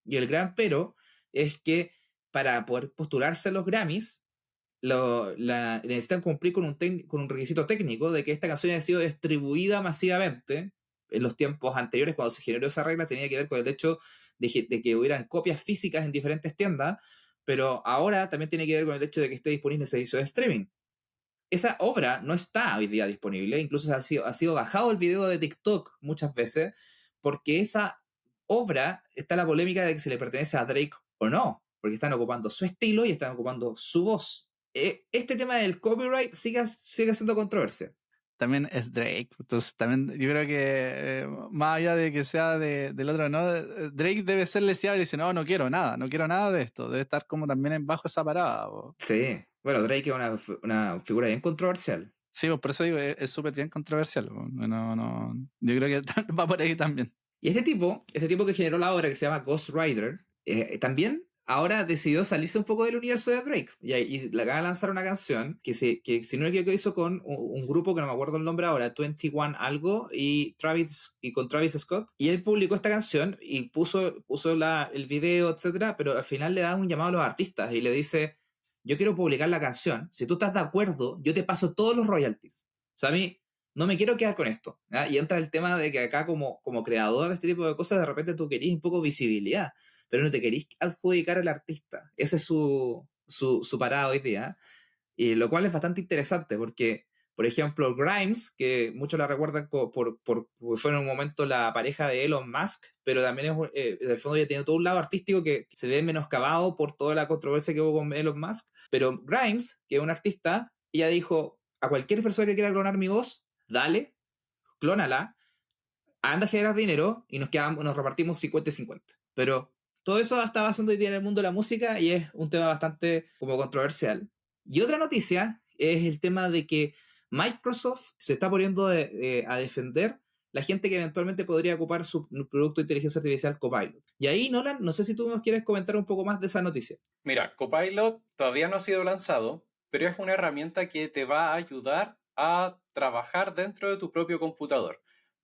y el gran pero es que para poder postularse a los Grammys, necesitan cumplir con un requisito técnico de que esta canción haya sido distribuida masivamente. En los tiempos anteriores, cuando se generó esa regla, tenía que ver con el hecho de que hubieran copias físicas en diferentes tiendas, pero ahora también tiene que ver con el hecho de que esté disponible en servicio de streaming. Esa obra no está hoy día disponible, incluso ha sido bajado el video de TikTok muchas veces, porque esa obra está la polémica de que se le pertenece a Drake o no, porque están ocupando su estilo y están ocupando su voz. Este tema del copyright sigue siendo controversia. También es Drake, entonces también yo creo que más allá de que sea del otro, ¿no? Drake debe ser leseable y dice, no quiero nada de esto, debe estar como también bajo esa parada. Sí, bueno, Drake es una figura bien controversial. Sí, pues por eso digo, es súper bien controversial. Yo creo que va por ahí también. Y este tipo que generó la obra que se llama Ghost Rider, también ahora decidió salirse un poco del universo de Drake. Y le acaba de lanzar una canción que si no me equivoco hizo con un grupo que no me acuerdo el nombre ahora, 21 algo, y con Travis Scott. Y él publicó esta canción y puso el video, etcétera, pero al final le da un llamado a los artistas y le dice, yo quiero publicar la canción, si tú estás de acuerdo, yo te paso todos los royalties. O sea, a mí no me quiero quedar con esto. ¿Ya? Y entra el tema de que acá como creador de este tipo de cosas, de repente tú querís un poco visibilidad, pero no te querís adjudicar al artista. Ese es su parada hoy día. Y lo cual es bastante interesante porque, por ejemplo, Grimes, que muchos la recuerdan porque fue en un momento la pareja de Elon Musk, pero también en el fondo ya tiene todo un lado artístico que se ve menoscabado por toda la controversia que hubo con Elon Musk. Pero Grimes, que es un artista, ella dijo, a cualquier persona que quiera clonar mi voz, dale, clónala, anda a generar dinero y nos repartimos 50 y 50. Pero todo eso está pasando hoy día en el mundo de la música y es un tema bastante como controversial. Y otra noticia es el tema de que Microsoft se está poniendo a defender la gente que eventualmente podría ocupar su producto de inteligencia artificial Copilot. Y ahí, Nolan, no sé si tú nos quieres comentar un poco más de esa noticia. Mira, Copilot todavía no ha sido lanzado, pero es una herramienta que te va a ayudar a trabajar dentro de tu propio computador.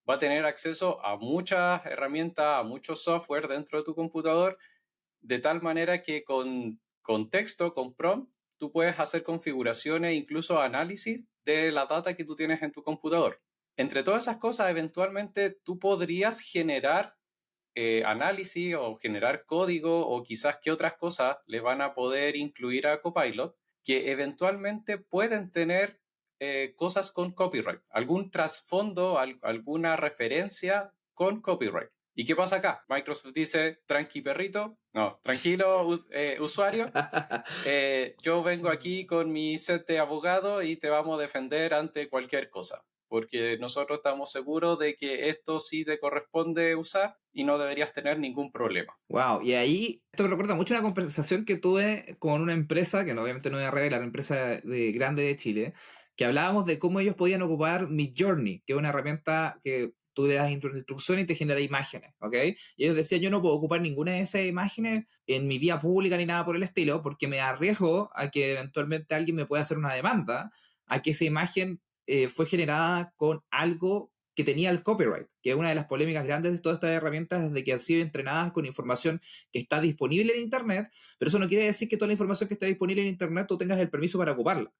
Va a tener acceso a muchas herramientas, a mucho software dentro de tu computador, de tal manera que con texto, con prompt, tú puedes hacer configuraciones, incluso análisis de la data que tú tienes en tu computador. Entre todas esas cosas, eventualmente tú podrías generar análisis o generar código o quizás qué otras cosas le van a poder incluir a Copilot que eventualmente pueden tener cosas con copyright, algún trasfondo, alguna referencia con copyright. ¿Y qué pasa acá? Microsoft dice, tranqui perrito, no, tranquilo usuario, yo vengo aquí con mi set de abogado y te vamos a defender ante cualquier cosa, porque nosotros estamos seguros de que esto sí te corresponde usar y no deberías tener ningún problema. Wow, y ahí esto me recuerda mucho a una conversación que tuve con una empresa, que obviamente no voy a revelar, una empresa grande de Chile, que hablábamos de cómo ellos podían ocupar Midjourney, que es una herramienta que tú le das instrucciones y te genera imágenes, ¿ok? Y ellos decían, yo no puedo ocupar ninguna de esas imágenes en mi vía pública ni nada por el estilo, porque me arriesgo a que eventualmente alguien me pueda hacer una demanda, a que esa imagen fue generada con algo que tenía el copyright, que es una de las polémicas grandes de todas estas herramientas desde que han sido entrenadas con información que está disponible en Internet, pero eso no quiere decir que toda la información que está disponible en Internet tú tengas el permiso para ocuparla.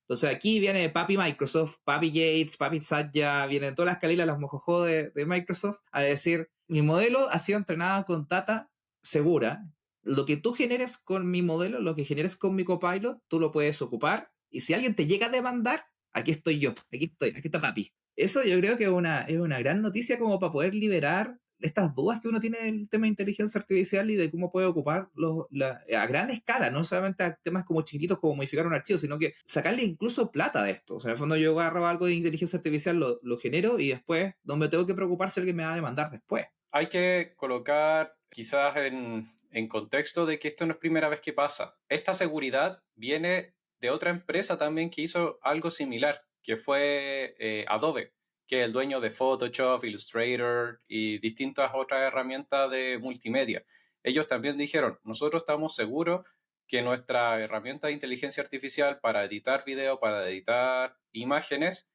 Entonces aquí viene Papi Microsoft, Papi Gates, Papi Satya, vienen todas las calilas, los mojojos de Microsoft a decir, mi modelo ha sido entrenado con data segura, lo que tú generes con mi modelo, lo que generes con mi copilot, tú lo puedes ocupar y si alguien te llega a demandar, aquí estoy yo, aquí está Papi. Eso yo creo que es una gran noticia como para poder liberar estas dudas que uno tiene del tema de inteligencia artificial y de cómo puede ocupar a gran escala, no solamente a temas como chiquititos como modificar un archivo, sino que sacarle incluso plata de esto. O sea, en el fondo yo agarro algo de inteligencia artificial, lo genero y después no me tengo que preocupar si alguien me va a demandar después. Hay que colocar quizás en contexto de que esto no es primera vez que pasa. Esta seguridad viene de otra empresa también que hizo algo similar, que fue Adobe, que es el dueño de Photoshop, Illustrator y distintas otras herramientas de multimedia. Ellos también dijeron, nosotros estamos seguros que nuestra herramienta de inteligencia artificial para editar video, para editar imágenes,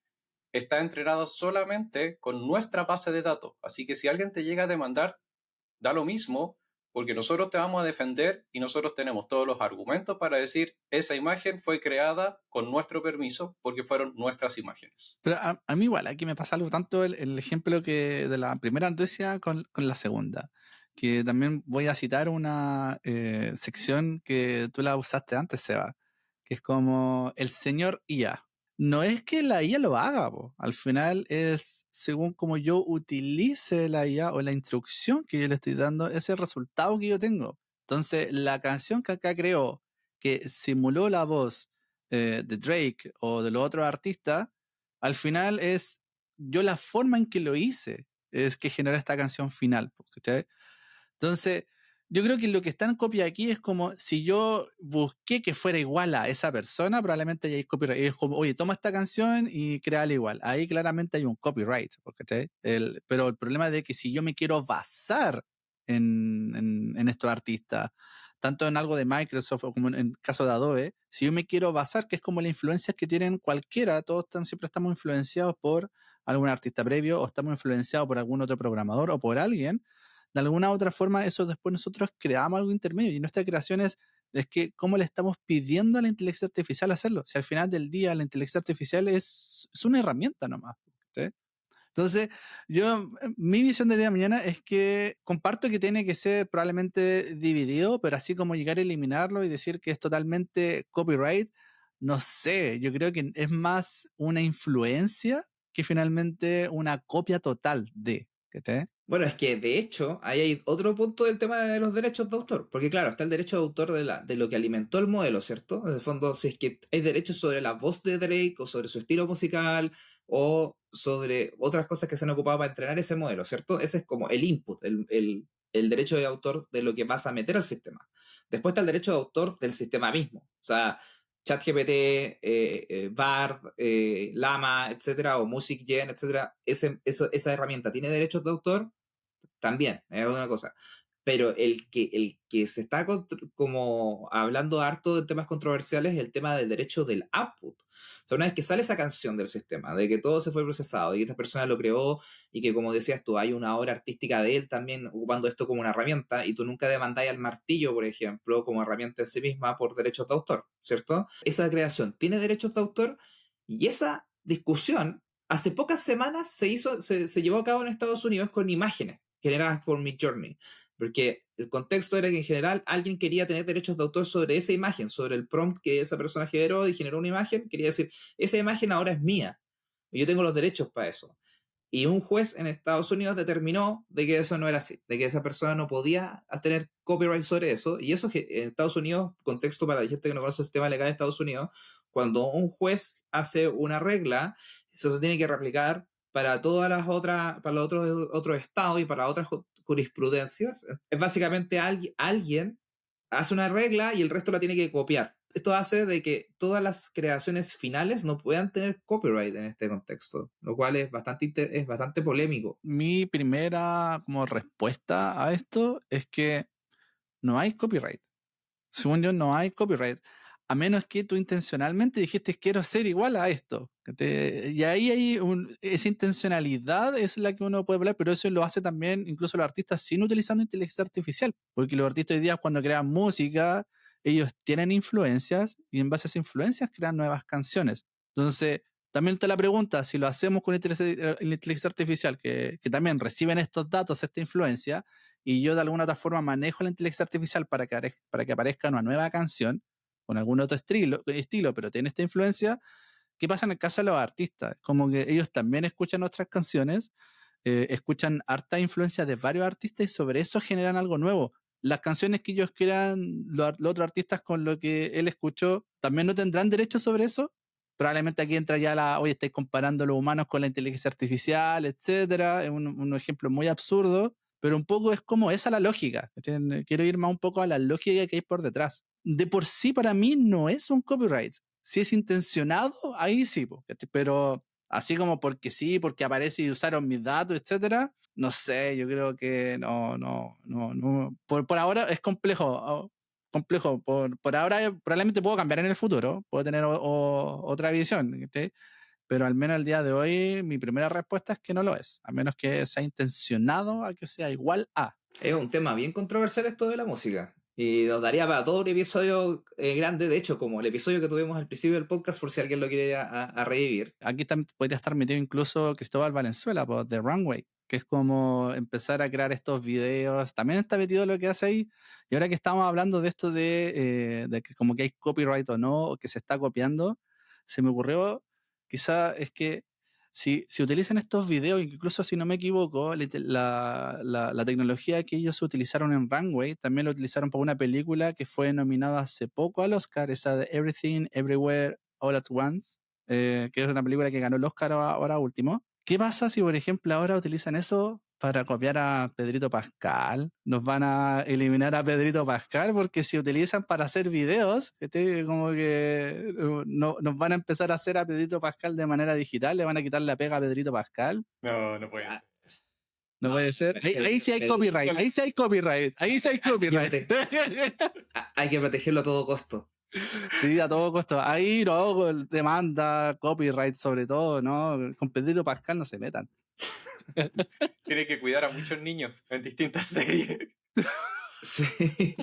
está entrenado solamente con nuestra base de datos. Así que si alguien te llega a demandar, da lo mismo porque nosotros te vamos a defender y nosotros tenemos todos los argumentos para decir esa imagen fue creada con nuestro permiso porque fueron nuestras imágenes. Pero a mí igual, aquí me pasa algo tanto el ejemplo que de la primera noticia con la segunda, que también voy a citar una sección que tú la usaste antes, Seba, que es como el señor IA. No es que la IA lo haga, po. Al final es según como yo utilice la IA o la instrucción que yo le estoy dando, es el resultado que yo tengo. Entonces, la canción que acá creó, que simuló la voz de Drake o de los otros artistas, al final es yo la forma en que lo hice es que genera esta canción final. ¿Cachai? Entonces, yo creo que lo que está en copia aquí es como si yo busqué que fuera igual a esa persona, probablemente hay copyright. Es como, oye, toma esta canción y créala igual. Ahí claramente hay un copyright. ¿Cachai? Pero el problema es de que si yo me quiero basar en estos artistas, tanto en algo de Microsoft o como en el caso de Adobe, si yo me quiero basar, que es como la influencia que tienen cualquiera, todos siempre estamos influenciados por algún artista previo o estamos influenciados por algún otro programador o por alguien, de alguna u otra forma eso después nosotros creamos algo intermedio y nuestra creación es que cómo le estamos pidiendo a la inteligencia artificial hacerlo. Si al final del día la inteligencia artificial es una herramienta nomás. ¿Sí? Entonces, mi visión de día de mañana es que comparto que tiene que ser probablemente dividido, pero así como llegar a eliminarlo y decir que es totalmente copyright, no sé, yo creo que es más una influencia que finalmente una copia total de. ¿Qué? Bueno, es que de hecho, ahí hay otro punto del tema de los derechos de autor, porque claro, está el derecho de autor de lo que alimentó el modelo, ¿cierto? En el fondo, si es que hay derechos sobre la voz de Drake o sobre su estilo musical o sobre otras cosas que se han ocupado para entrenar ese modelo, ¿cierto? Ese es como el input, el derecho de autor de lo que vas a meter al sistema. Después está el derecho de autor del sistema mismo, o sea, ChatGPT, Bard, Llama, etcétera, o MusicGen, etcétera, esa herramienta tiene derechos de autor también, es una cosa. Pero el que se está como hablando harto de temas controversiales es el tema del derecho del output. O sea, una vez que sale esa canción del sistema, de que todo se fue procesado y esta persona lo creó y que, como decías tú, hay una obra artística de él también ocupando esto como una herramienta y tú nunca demandáis al martillo, por ejemplo, como herramienta en sí misma por derechos de autor, ¿cierto? Esa creación tiene derechos de autor y esa discusión hace pocas semanas se llevó a cabo en Estados Unidos con imágenes generadas por Midjourney, porque el contexto era que en general alguien quería tener derechos de autor sobre esa imagen, sobre el prompt que esa persona generó y generó una imagen, quería decir, esa imagen ahora es mía, y yo tengo los derechos para eso. Y un juez en Estados Unidos determinó de que eso no era así, de que esa persona no podía tener copyright sobre eso. Y eso en Estados Unidos, contexto para la gente que no conoce el sistema legal de Estados Unidos, cuando un juez hace una regla, eso se tiene que replicar para todas las otras, para los otros estados y para otras jurisprudencias. Es básicamente alguien hace una regla y el resto la tiene que copiar. Esto hace de que todas las creaciones finales no puedan tener copyright en este contexto, lo cual es bastante polémico. Mi primera como respuesta a esto es que no hay copyright. Según yo, no hay copyright. A menos que tú intencionalmente dijiste quiero ser igual a esto. Y ahí hay esa intencionalidad es la que uno puede hablar, pero eso lo hace también incluso los artistas sin utilizando inteligencia artificial. Porque los artistas hoy día cuando crean música, ellos tienen influencias y en base a esas influencias crean nuevas canciones. Entonces, también te la pregunta, si lo hacemos con inteligencia artificial, que también reciben estos datos, esta influencia, y yo de alguna otra forma manejo la inteligencia artificial para que aparezca una nueva canción con algún otro estilo, pero tiene esta influencia, ¿qué pasa en el caso de los artistas? Como que ellos también escuchan otras canciones, escuchan harta influencia de varios artistas y sobre eso generan algo nuevo. Las canciones que ellos crean, los otros artistas con lo que él escuchó, ¿también no tendrán derecho sobre eso? Probablemente aquí entra ya oye, estáis comparando los humanos con la inteligencia artificial, etcétera. Es un ejemplo muy absurdo, pero un poco es como esa la lógica. ¿Entiendes? Quiero ir más un poco a la lógica que hay por detrás. De por sí, para mí, no es un copyright. Si es intencionado, ahí sí, pero así como porque sí, porque aparece y usaron mis datos, etcétera, no sé, yo creo que no. Por ahora es complejo. Complejo. Por ahora probablemente puedo cambiar en el futuro, puedo tener otra visión, ¿sí? Pero al menos el día de hoy mi primera respuesta es que no lo es, a menos que sea intencionado a que sea igual a. Es un tema bien controversial esto de la música. Y nos daría para todo un episodio grande, de hecho, como el episodio que tuvimos al principio del podcast, por si alguien lo quiere a revivir. Aquí podría estar metido incluso Cristóbal Valenzuela, por The Runway, que es como empezar a crear estos videos. También está metido lo que hace ahí. Y ahora que estamos hablando de esto de que como que hay copyright o no, o que se está copiando, se me ocurrió, quizá es que si utilizan estos videos, incluso si no me equivoco, la tecnología que ellos utilizaron en Runway también lo utilizaron para una película que fue nominada hace poco al Oscar, esa de Everything, Everywhere, All at Once, que es una película que ganó el Oscar ahora último. ¿Qué pasa si, por ejemplo, ahora utilizan eso para copiar a Pedrito Pascal? Nos van a eliminar a Pedrito Pascal porque si utilizan para hacer videos, como que no, nos van a empezar a hacer a Pedrito Pascal de manera digital, le van a quitar la pega a Pedrito Pascal. No, no puede ser. No puede ser. Ahí sí hay copyright, ahí sí hay copyright, ahí sí hay copyright. Hay que protegerlo a todo costo. Sí, a todo costo. Ahí no, demanda, copyright sobre todo, ¿no? Con Pedrito Pascal no se metan. Tiene que cuidar a muchos niños en distintas series. Sí.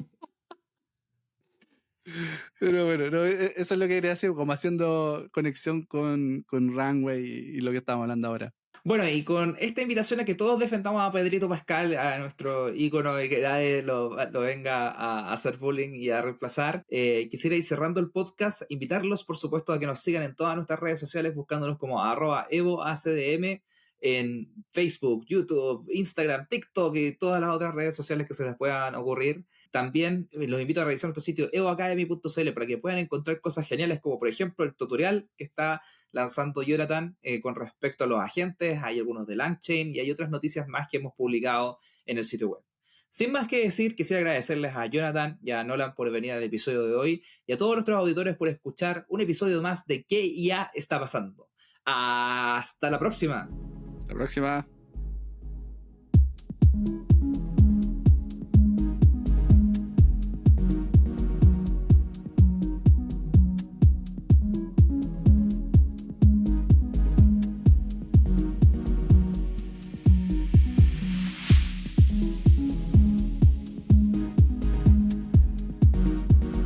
Pero bueno, no, eso es lo que quería decir, como haciendo conexión con Runway y lo que estamos hablando ahora. Bueno, y con esta invitación a que todos defendamos a Pedrito Pascal, a nuestro ícono, y que nadie lo venga a hacer bullying y a reemplazar, quisiera ir cerrando el podcast, invitarlos, por supuesto, a que nos sigan en todas nuestras redes sociales, buscándonos como @evoacdm en Facebook, YouTube, Instagram, TikTok y todas las otras redes sociales que se les puedan ocurrir. También los invito a revisar nuestro sitio evoacademy.cl para que puedan encontrar cosas geniales como por ejemplo el tutorial que está lanzando Jonathan con respecto a los agentes. Hay algunos de LangChain y hay otras noticias más que hemos publicado en el sitio web. Sin más que decir, quisiera agradecerles a Jonathan y a Nolan por venir al episodio de hoy y a todos nuestros auditores por escuchar un episodio más de ¿Qué ya está pasando? Hasta la próxima. La próxima.